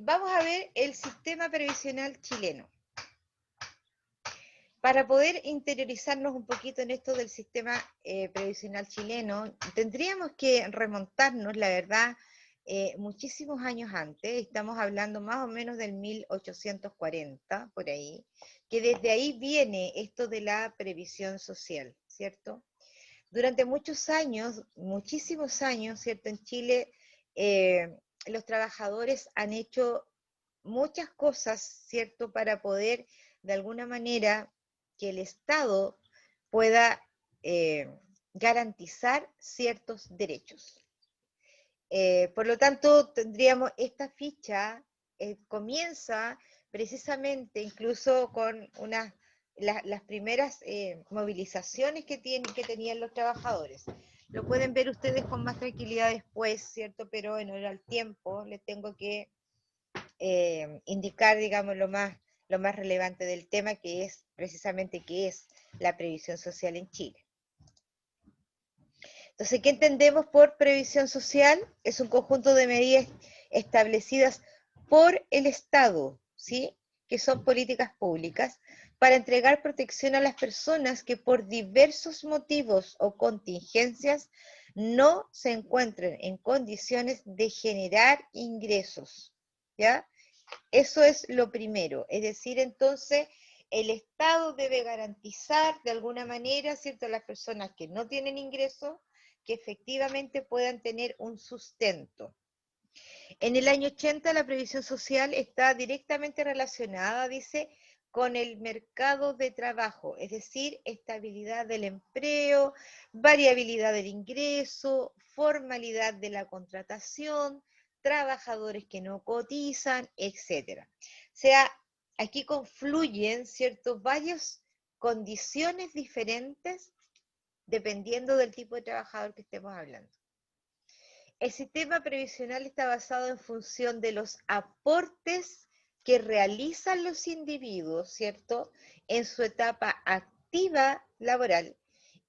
[SPEAKER 1] vamos a ver el sistema previsional chileno. Para poder interiorizarnos un poquito en esto del sistema previsional chileno, tendríamos que remontarnos, la verdad, muchísimos años antes, estamos hablando más o menos del 1840, por ahí, que desde ahí viene esto de la previsión social, ¿cierto? Durante muchos años, muchísimos años, ¿cierto? En Chile, los trabajadores han hecho muchas cosas, ¿cierto? Para poder, de alguna manera, que el Estado pueda garantizar ciertos derechos. Por lo tanto, tendríamos esta ficha, comienza precisamente incluso con las primeras movilizaciones que tenían los trabajadores. Lo pueden ver ustedes con más tranquilidad después, ¿cierto? Pero en honor al tiempo les tengo que indicar, digamos, lo más relevante del tema, que es precisamente qué es la previsión social en Chile. Entonces, ¿qué entendemos por previsión social? Es un conjunto de medidas establecidas por el Estado, ¿sí? Que son políticas públicas para entregar protección a las personas que por diversos motivos o contingencias no se encuentren en condiciones de generar ingresos, ¿ya? Eso es lo primero, es decir, entonces, el Estado debe garantizar de alguna manera, ¿cierto?, a las personas que no tienen ingresos, que efectivamente puedan tener un sustento. En el año 80 la previsión social está directamente relacionada, dice, con el mercado de trabajo, es decir, estabilidad del empleo, variabilidad del ingreso, formalidad de la contratación, trabajadores que no cotizan, etc. O sea, aquí confluyen, ¿cierto?, varias condiciones diferentes dependiendo del tipo de trabajador que estemos hablando. El sistema previsional está basado en función de los aportes que realizan los individuos, ¿cierto?, en su etapa activa laboral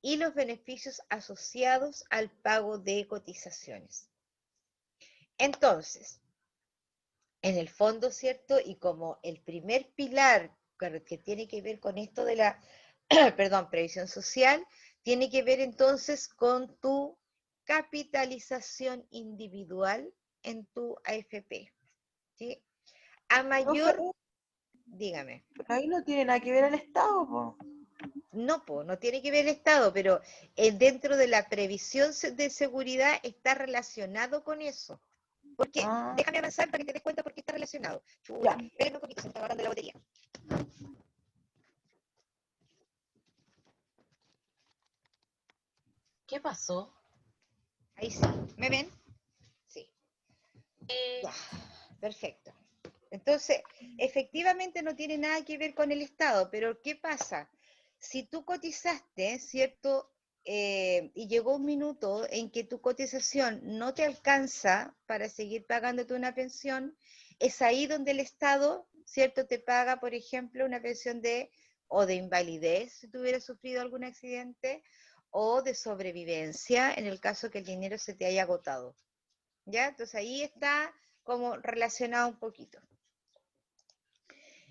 [SPEAKER 1] y los beneficios asociados al pago de cotizaciones. Entonces, en el fondo, ¿cierto? Y como el primer pilar que tiene que ver con esto de la, perdón, previsión social, tiene que ver entonces con tu capitalización individual en tu AFP, ¿sí? A mayor,
[SPEAKER 9] Profe,
[SPEAKER 1] dígame,
[SPEAKER 9] pero ahí no tiene nada que ver el Estado, po.
[SPEAKER 1] no tiene que ver el Estado, pero dentro de la previsión de seguridad está relacionado con eso. Porque,
[SPEAKER 9] Ah,
[SPEAKER 1] déjame avanzar para que te des cuenta por qué está relacionado. Chuta,
[SPEAKER 9] ya.
[SPEAKER 1] espérenme un poquito, se me está agarrando la batería.
[SPEAKER 2] ¿Qué pasó?
[SPEAKER 1] Ahí sí, ¿me ven? Sí. Ya, perfecto. Entonces, efectivamente no tiene nada que ver con el Estado, pero ¿qué pasa? Si tú cotizaste, ¿cierto? Y llegó un minuto en que tu cotización no te alcanza para seguir pagándote una pensión, es ahí donde el Estado, ¿cierto? Te paga, por ejemplo, una pensión o de invalidez, si tú hubieras sufrido algún accidente, o de sobrevivencia, en el caso que el dinero se te haya agotado. ¿Ya? Entonces ahí está como relacionado un poquito.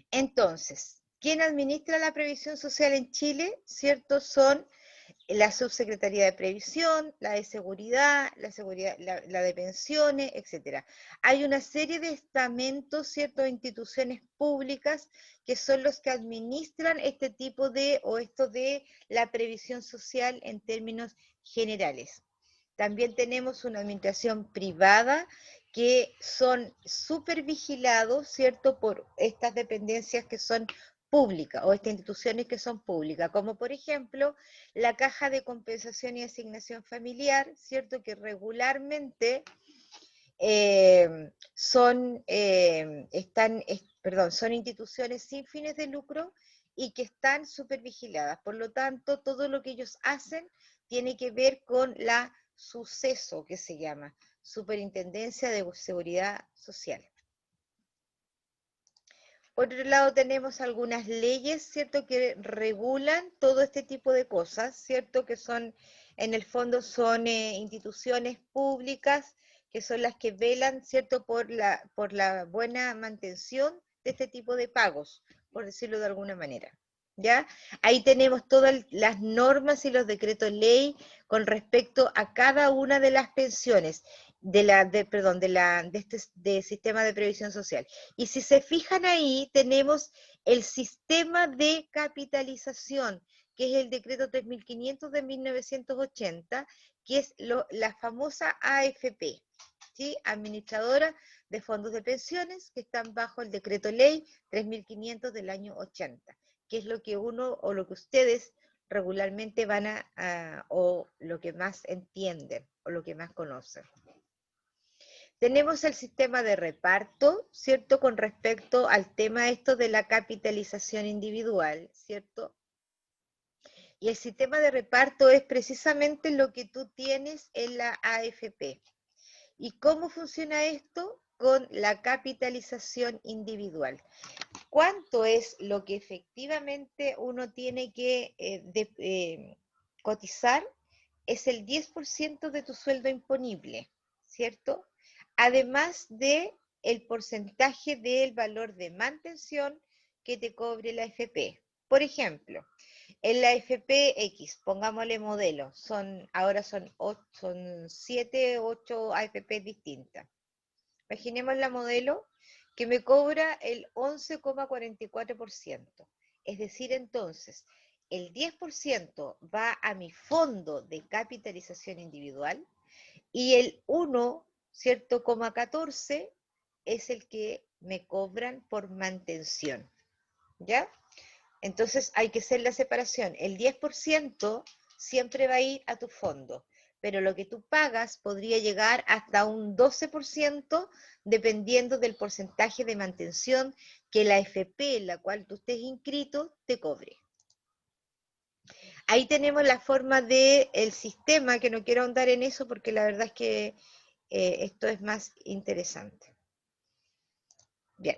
[SPEAKER 1] Entonces, ¿quién administra la previsión social en Chile? ¿Cierto? Son la Subsecretaría de Previsión, la de Seguridad, la de Pensiones, etc. Hay una serie de estamentos, ¿cierto?, de instituciones públicas que son los que administran este tipo o esto de la previsión social en términos generales. También tenemos una administración privada que son súper vigilados, ¿cierto?, por estas dependencias que son públicas o estas instituciones que son públicas, como por ejemplo la Caja de Compensación y Asignación Familiar, ¿cierto?, que regularmente son instituciones sin fines de lucro y que están súper vigiladas. Por lo tanto, todo lo que ellos hacen tiene que ver con la SUSESO, que se llama, Superintendencia de Seguridad Social. Por otro lado, tenemos algunas leyes, ¿cierto?, que regulan todo este tipo de cosas, ¿cierto?, que son, en el fondo, son instituciones públicas que son las que velan, ¿cierto?, por la buena mantención de este tipo de pagos, por decirlo de alguna manera. ¿Ya? Ahí tenemos todas las normas y los decretos ley con respecto a cada una de las pensiones de sistema de previsión social. Y si se fijan ahí, tenemos el sistema de capitalización, que es el decreto 3500 de 1980, que es la famosa AFP, ¿sí? Administradora de fondos de pensiones, que están bajo el decreto ley 3500 del año 80, que es lo que uno o lo que ustedes regularmente van o lo que más entienden o lo que más conocen. Tenemos el sistema de reparto, ¿cierto?, con respecto al tema esto de la capitalización individual, ¿cierto? Y el sistema de reparto es precisamente lo que tú tienes en la AFP. ¿Y cómo funciona esto? Con la capitalización individual. ¿Cuánto es lo que efectivamente uno tiene que cotizar? Es el 10% de tu sueldo imponible, ¿cierto? Además de el porcentaje del valor de mantención que te cobre la AFP. Por ejemplo, en la AFP X, pongámosle modelo, ahora son 7, 8 AFP distintas. Imaginemos la modelo que me cobra el 11,44%. Es decir, entonces, el 10% va a mi fondo de capitalización individual y el 1,14 es el que me cobran por mantención. ¿Ya? Entonces hay que hacer la separación. El 10% siempre va a ir a tu fondo, pero lo que tú pagas podría llegar hasta un 12% dependiendo del porcentaje de mantención que la AFP en la cual tú estés inscrito te cobre. Ahí tenemos la forma del sistema, que no quiero ahondar en eso porque la verdad es que esto es más interesante. Bien.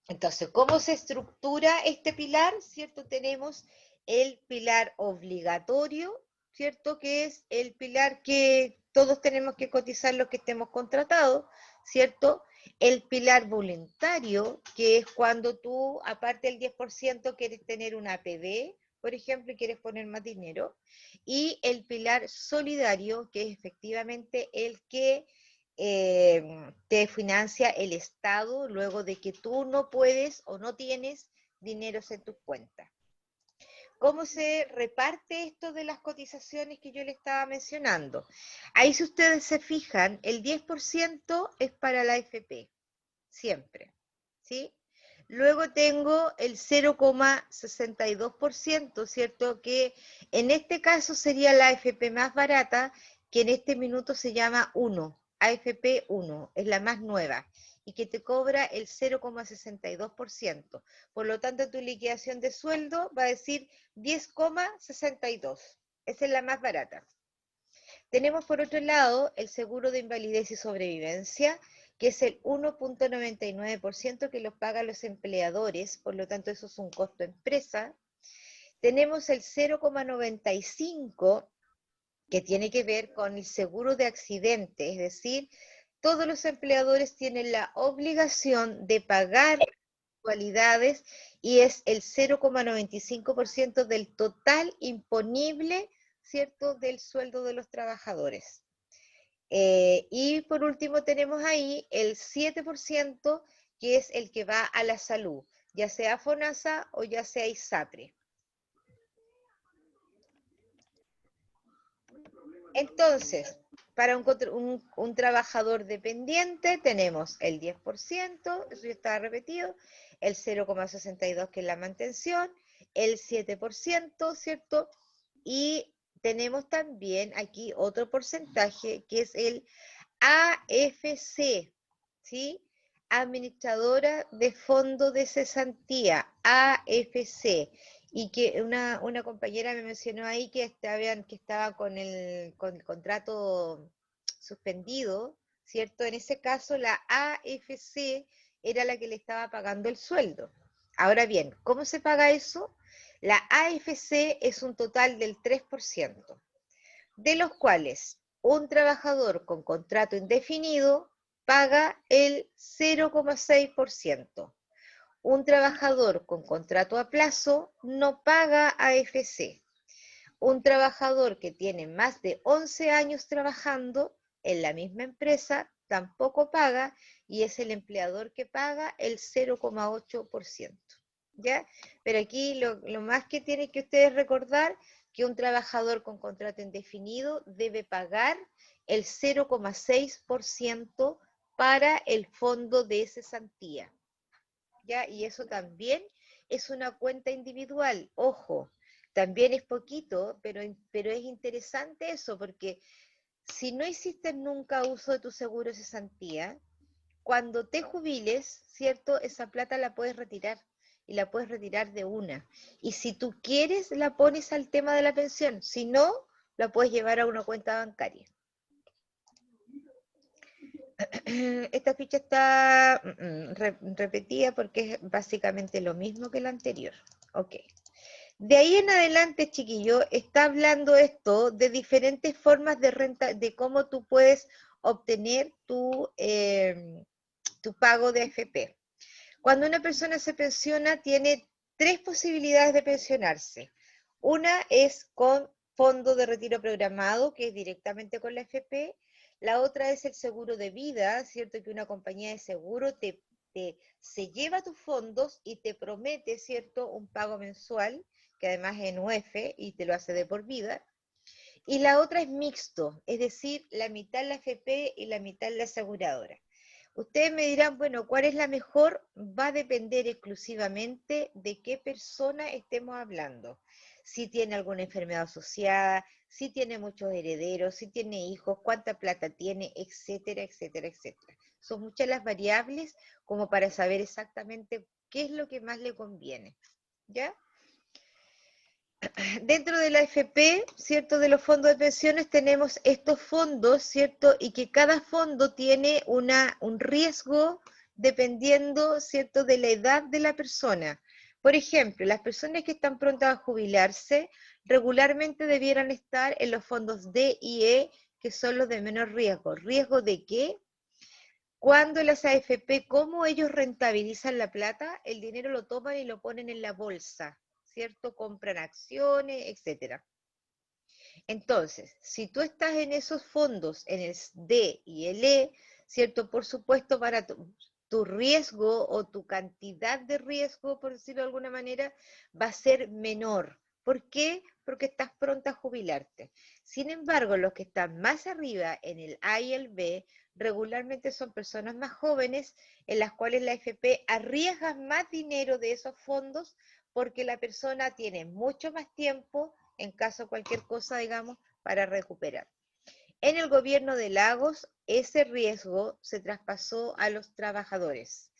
[SPEAKER 1] Entonces, ¿cómo se estructura este pilar? ¿Cierto? Tenemos el pilar obligatorio, ¿cierto? Que es el pilar que todos tenemos que cotizar los que estemos contratados, ¿cierto? El pilar voluntario, que es cuando tú, aparte del 10%, quieres tener una APB, por ejemplo, y quieres poner más dinero. Y el pilar solidario, que es efectivamente el que te financia el Estado luego de que tú no puedes o no tienes dineros en tus cuentas. ¿Cómo se reparte esto de las cotizaciones que yo le estaba mencionando? Ahí, si ustedes se fijan, el 10% es para la AFP, siempre, ¿sí? Luego tengo el 0,62%, ¿cierto? Que en este caso sería la AFP más barata, que en este minuto se llama 1, AFP 1, es la más nueva, y que te cobra el 0,62%. Por lo tanto, tu liquidación de sueldo va a decir 10,62. Esa es la más barata. Tenemos por otro lado el seguro de invalidez y sobrevivencia, que es el 1,99% que los pagan los empleadores, por lo tanto eso es un costo empresa. Tenemos el 0,95% que tiene que ver con el seguro de accidente, es decir, todos los empleadores tienen la obligación de pagar mensualidades y es el 0,95% del total imponible, ¿cierto?, del sueldo de los trabajadores. Y por último tenemos ahí el 7%, que es el que va a la salud, ya sea FONASA o ya sea ISAPRE. Entonces, para un trabajador dependiente tenemos el 10%, eso ya estaba repetido, el 0,62% que es la mantención, el 7%, ¿cierto? Y tenemos también aquí otro porcentaje que es el AFC, ¿sí? Administradora de Fondo de Cesantía, AFC. Y que una compañera me mencionó ahí que estaba con el contrato suspendido, ¿cierto? En ese caso la AFC era la que le estaba pagando el sueldo. Ahora bien, ¿cómo se paga eso? La AFC es un total del 3%, de los cuales un trabajador con contrato indefinido paga el 0,6%. Un trabajador con contrato a plazo no paga AFC. Un trabajador que tiene más de 11 años trabajando en la misma empresa tampoco paga y es el empleador que paga el 0,8%. ¿Ya? Pero aquí lo más que tienen que ustedes recordar que un trabajador con contrato indefinido debe pagar el 0,6% para el fondo de cesantía. ¿Ya? Y eso también es una cuenta individual. Ojo, también es poquito, pero es interesante eso, porque si no hiciste nunca uso de tu seguro de cesantía, cuando te jubiles, ¿cierto? Esa plata la puedes retirar, y la puedes retirar de una. Y si tú quieres, la pones al tema de la pensión. Si no, la puedes llevar a una cuenta bancaria. Esta ficha está repetida porque es básicamente lo mismo que la anterior. Ok. De ahí en adelante, chiquillo, está hablando esto de diferentes formas de renta, de cómo tú puedes obtener tu pago de AFP. Cuando una persona se pensiona, tiene 3 posibilidades de pensionarse. Una es con fondo de retiro programado, que es directamente con la AFP. La otra es el seguro de vida, ¿cierto? Que una compañía de seguro se lleva tus fondos y te promete, ¿cierto?, un pago mensual, que además es en UF y te lo hace de por vida. Y la otra es mixto, es decir, la mitad la AFP y la mitad la aseguradora. Ustedes me dirán, bueno, ¿cuál es la mejor? Va a depender exclusivamente de qué persona estemos hablando. Si tiene alguna enfermedad asociada, si tiene muchos herederos, si tiene hijos, cuánta plata tiene, etcétera, etcétera, etcétera. Son muchas las variables como para saber exactamente qué es lo que más le conviene. ¿Ya? dentro de la AFP, ¿cierto? De los fondos de pensiones tenemos estos fondos, ¿cierto? Y que cada fondo tiene un riesgo dependiendo, ¿cierto? De la edad de la persona. Por ejemplo, las personas que están prontas a jubilarse regularmente debieran estar en los fondos D y E, que son los de menor riesgo. ¿Riesgo de qué? Cuando las AFP, ¿cómo ellos rentabilizan la plata? El dinero lo toman y lo ponen en la bolsa, ¿cierto? Compran acciones, etc. Entonces, si tú estás en esos fondos, en el D y el E, ¿cierto? Por supuesto, para tu riesgo o tu cantidad de riesgo, por decirlo de alguna manera, va a ser menor. ¿Por qué? Porque estás pronta a jubilarte. Sin embargo, los que están más arriba en el A y el B, regularmente son personas más jóvenes en las cuales la AFP arriesga más dinero de esos fondos porque la persona tiene mucho más tiempo, en caso de cualquier cosa, digamos, para recuperar. En el gobierno de Lagos, ese riesgo se traspasó a los trabajadores.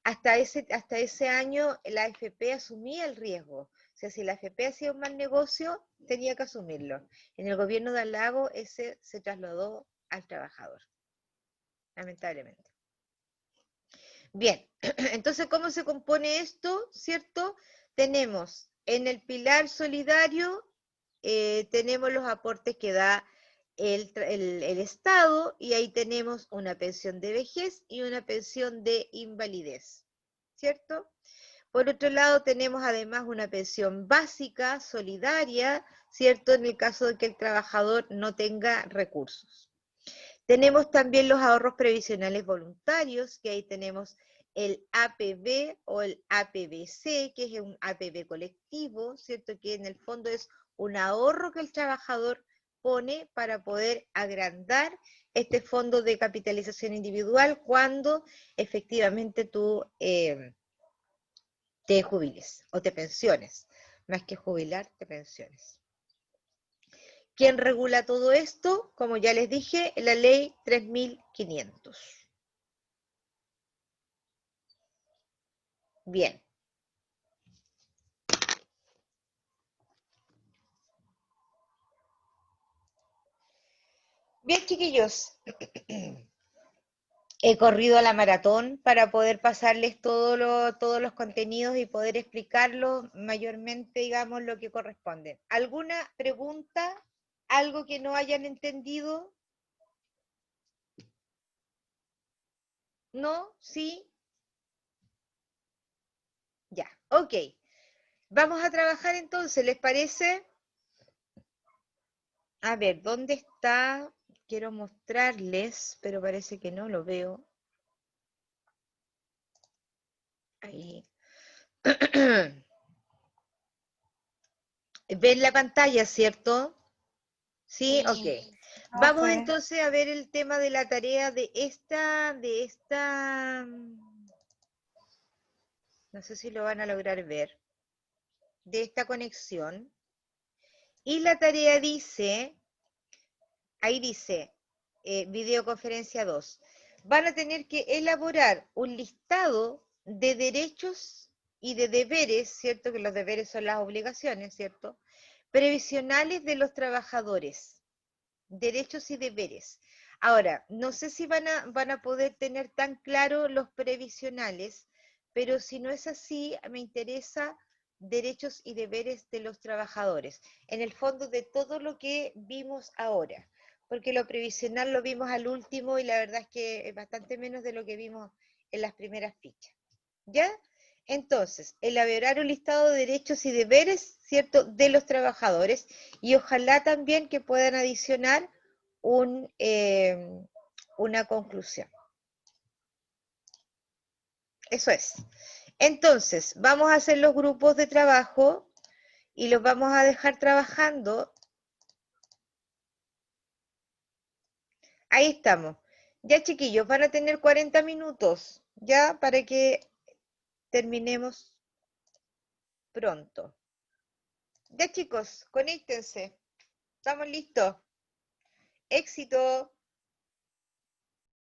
[SPEAKER 1] Hasta ese año, la AFP asumía el riesgo. O sea, si la AFP hacía un mal negocio, tenía que asumirlo. En el gobierno de Lagos, ese se trasladó al trabajador, lamentablemente. Bien, entonces, ¿cómo se compone esto? ¿Cierto? Tenemos en el pilar solidario, tenemos los aportes que da el Estado, y ahí tenemos una pensión de vejez y una pensión de invalidez, ¿cierto? Por otro lado, tenemos además una pensión básica, solidaria, ¿cierto? En el caso de que el trabajador no tenga recursos. Tenemos también los ahorros previsionales voluntarios, que ahí tenemos el APB o el APBC, que es un APB colectivo, ¿cierto? Que en el fondo es un ahorro que el trabajador pone para poder agrandar este fondo de capitalización individual cuando efectivamente tú te jubiles o te pensiones. Más que jubilar, te pensiones. ¿Quién regula todo esto? Como ya les dije, la ley 3500. Bien. Bien, chiquillos. He corrido a la maratón para poder pasarles todos los contenidos y poder explicarlos mayormente, digamos, lo que corresponde. ¿Alguna pregunta? ¿Algo que no hayan entendido? ¿No? ¿Sí? Ya, ok. Vamos a trabajar entonces, ¿les parece? A ver, ¿dónde está? Quiero mostrarles, pero parece que no lo veo. Ahí. ¿Ven la pantalla, cierto? ¿Sí? Ok. Vamos entonces a ver el tema de la tarea de esta, no sé si lo van a lograr ver, de esta conexión. Y la tarea dice, ahí dice, videoconferencia 2, van a tener que elaborar un listado de derechos y de deberes, ¿cierto? Que los deberes son las obligaciones, ¿cierto? Previsionales de los trabajadores, derechos y deberes. Ahora, no sé si van a poder tener tan claro los previsionales, pero si no es así, me interesa derechos y deberes de los trabajadores, en el fondo de todo lo que vimos ahora, porque lo previsional lo vimos al último y la verdad es que es bastante menos de lo que vimos en las primeras fichas. ¿Ya? Entonces, elaborar un listado de derechos y deberes, ¿cierto?, de los trabajadores, y ojalá también que puedan adicionar una conclusión. Eso es. Entonces, vamos a hacer los grupos de trabajo y los vamos a dejar trabajando. Ahí estamos. Ya, chiquillos, van a tener 40 minutos, ya, para que terminemos pronto. Ya, chicos, conéctense. Estamos listos. Éxito.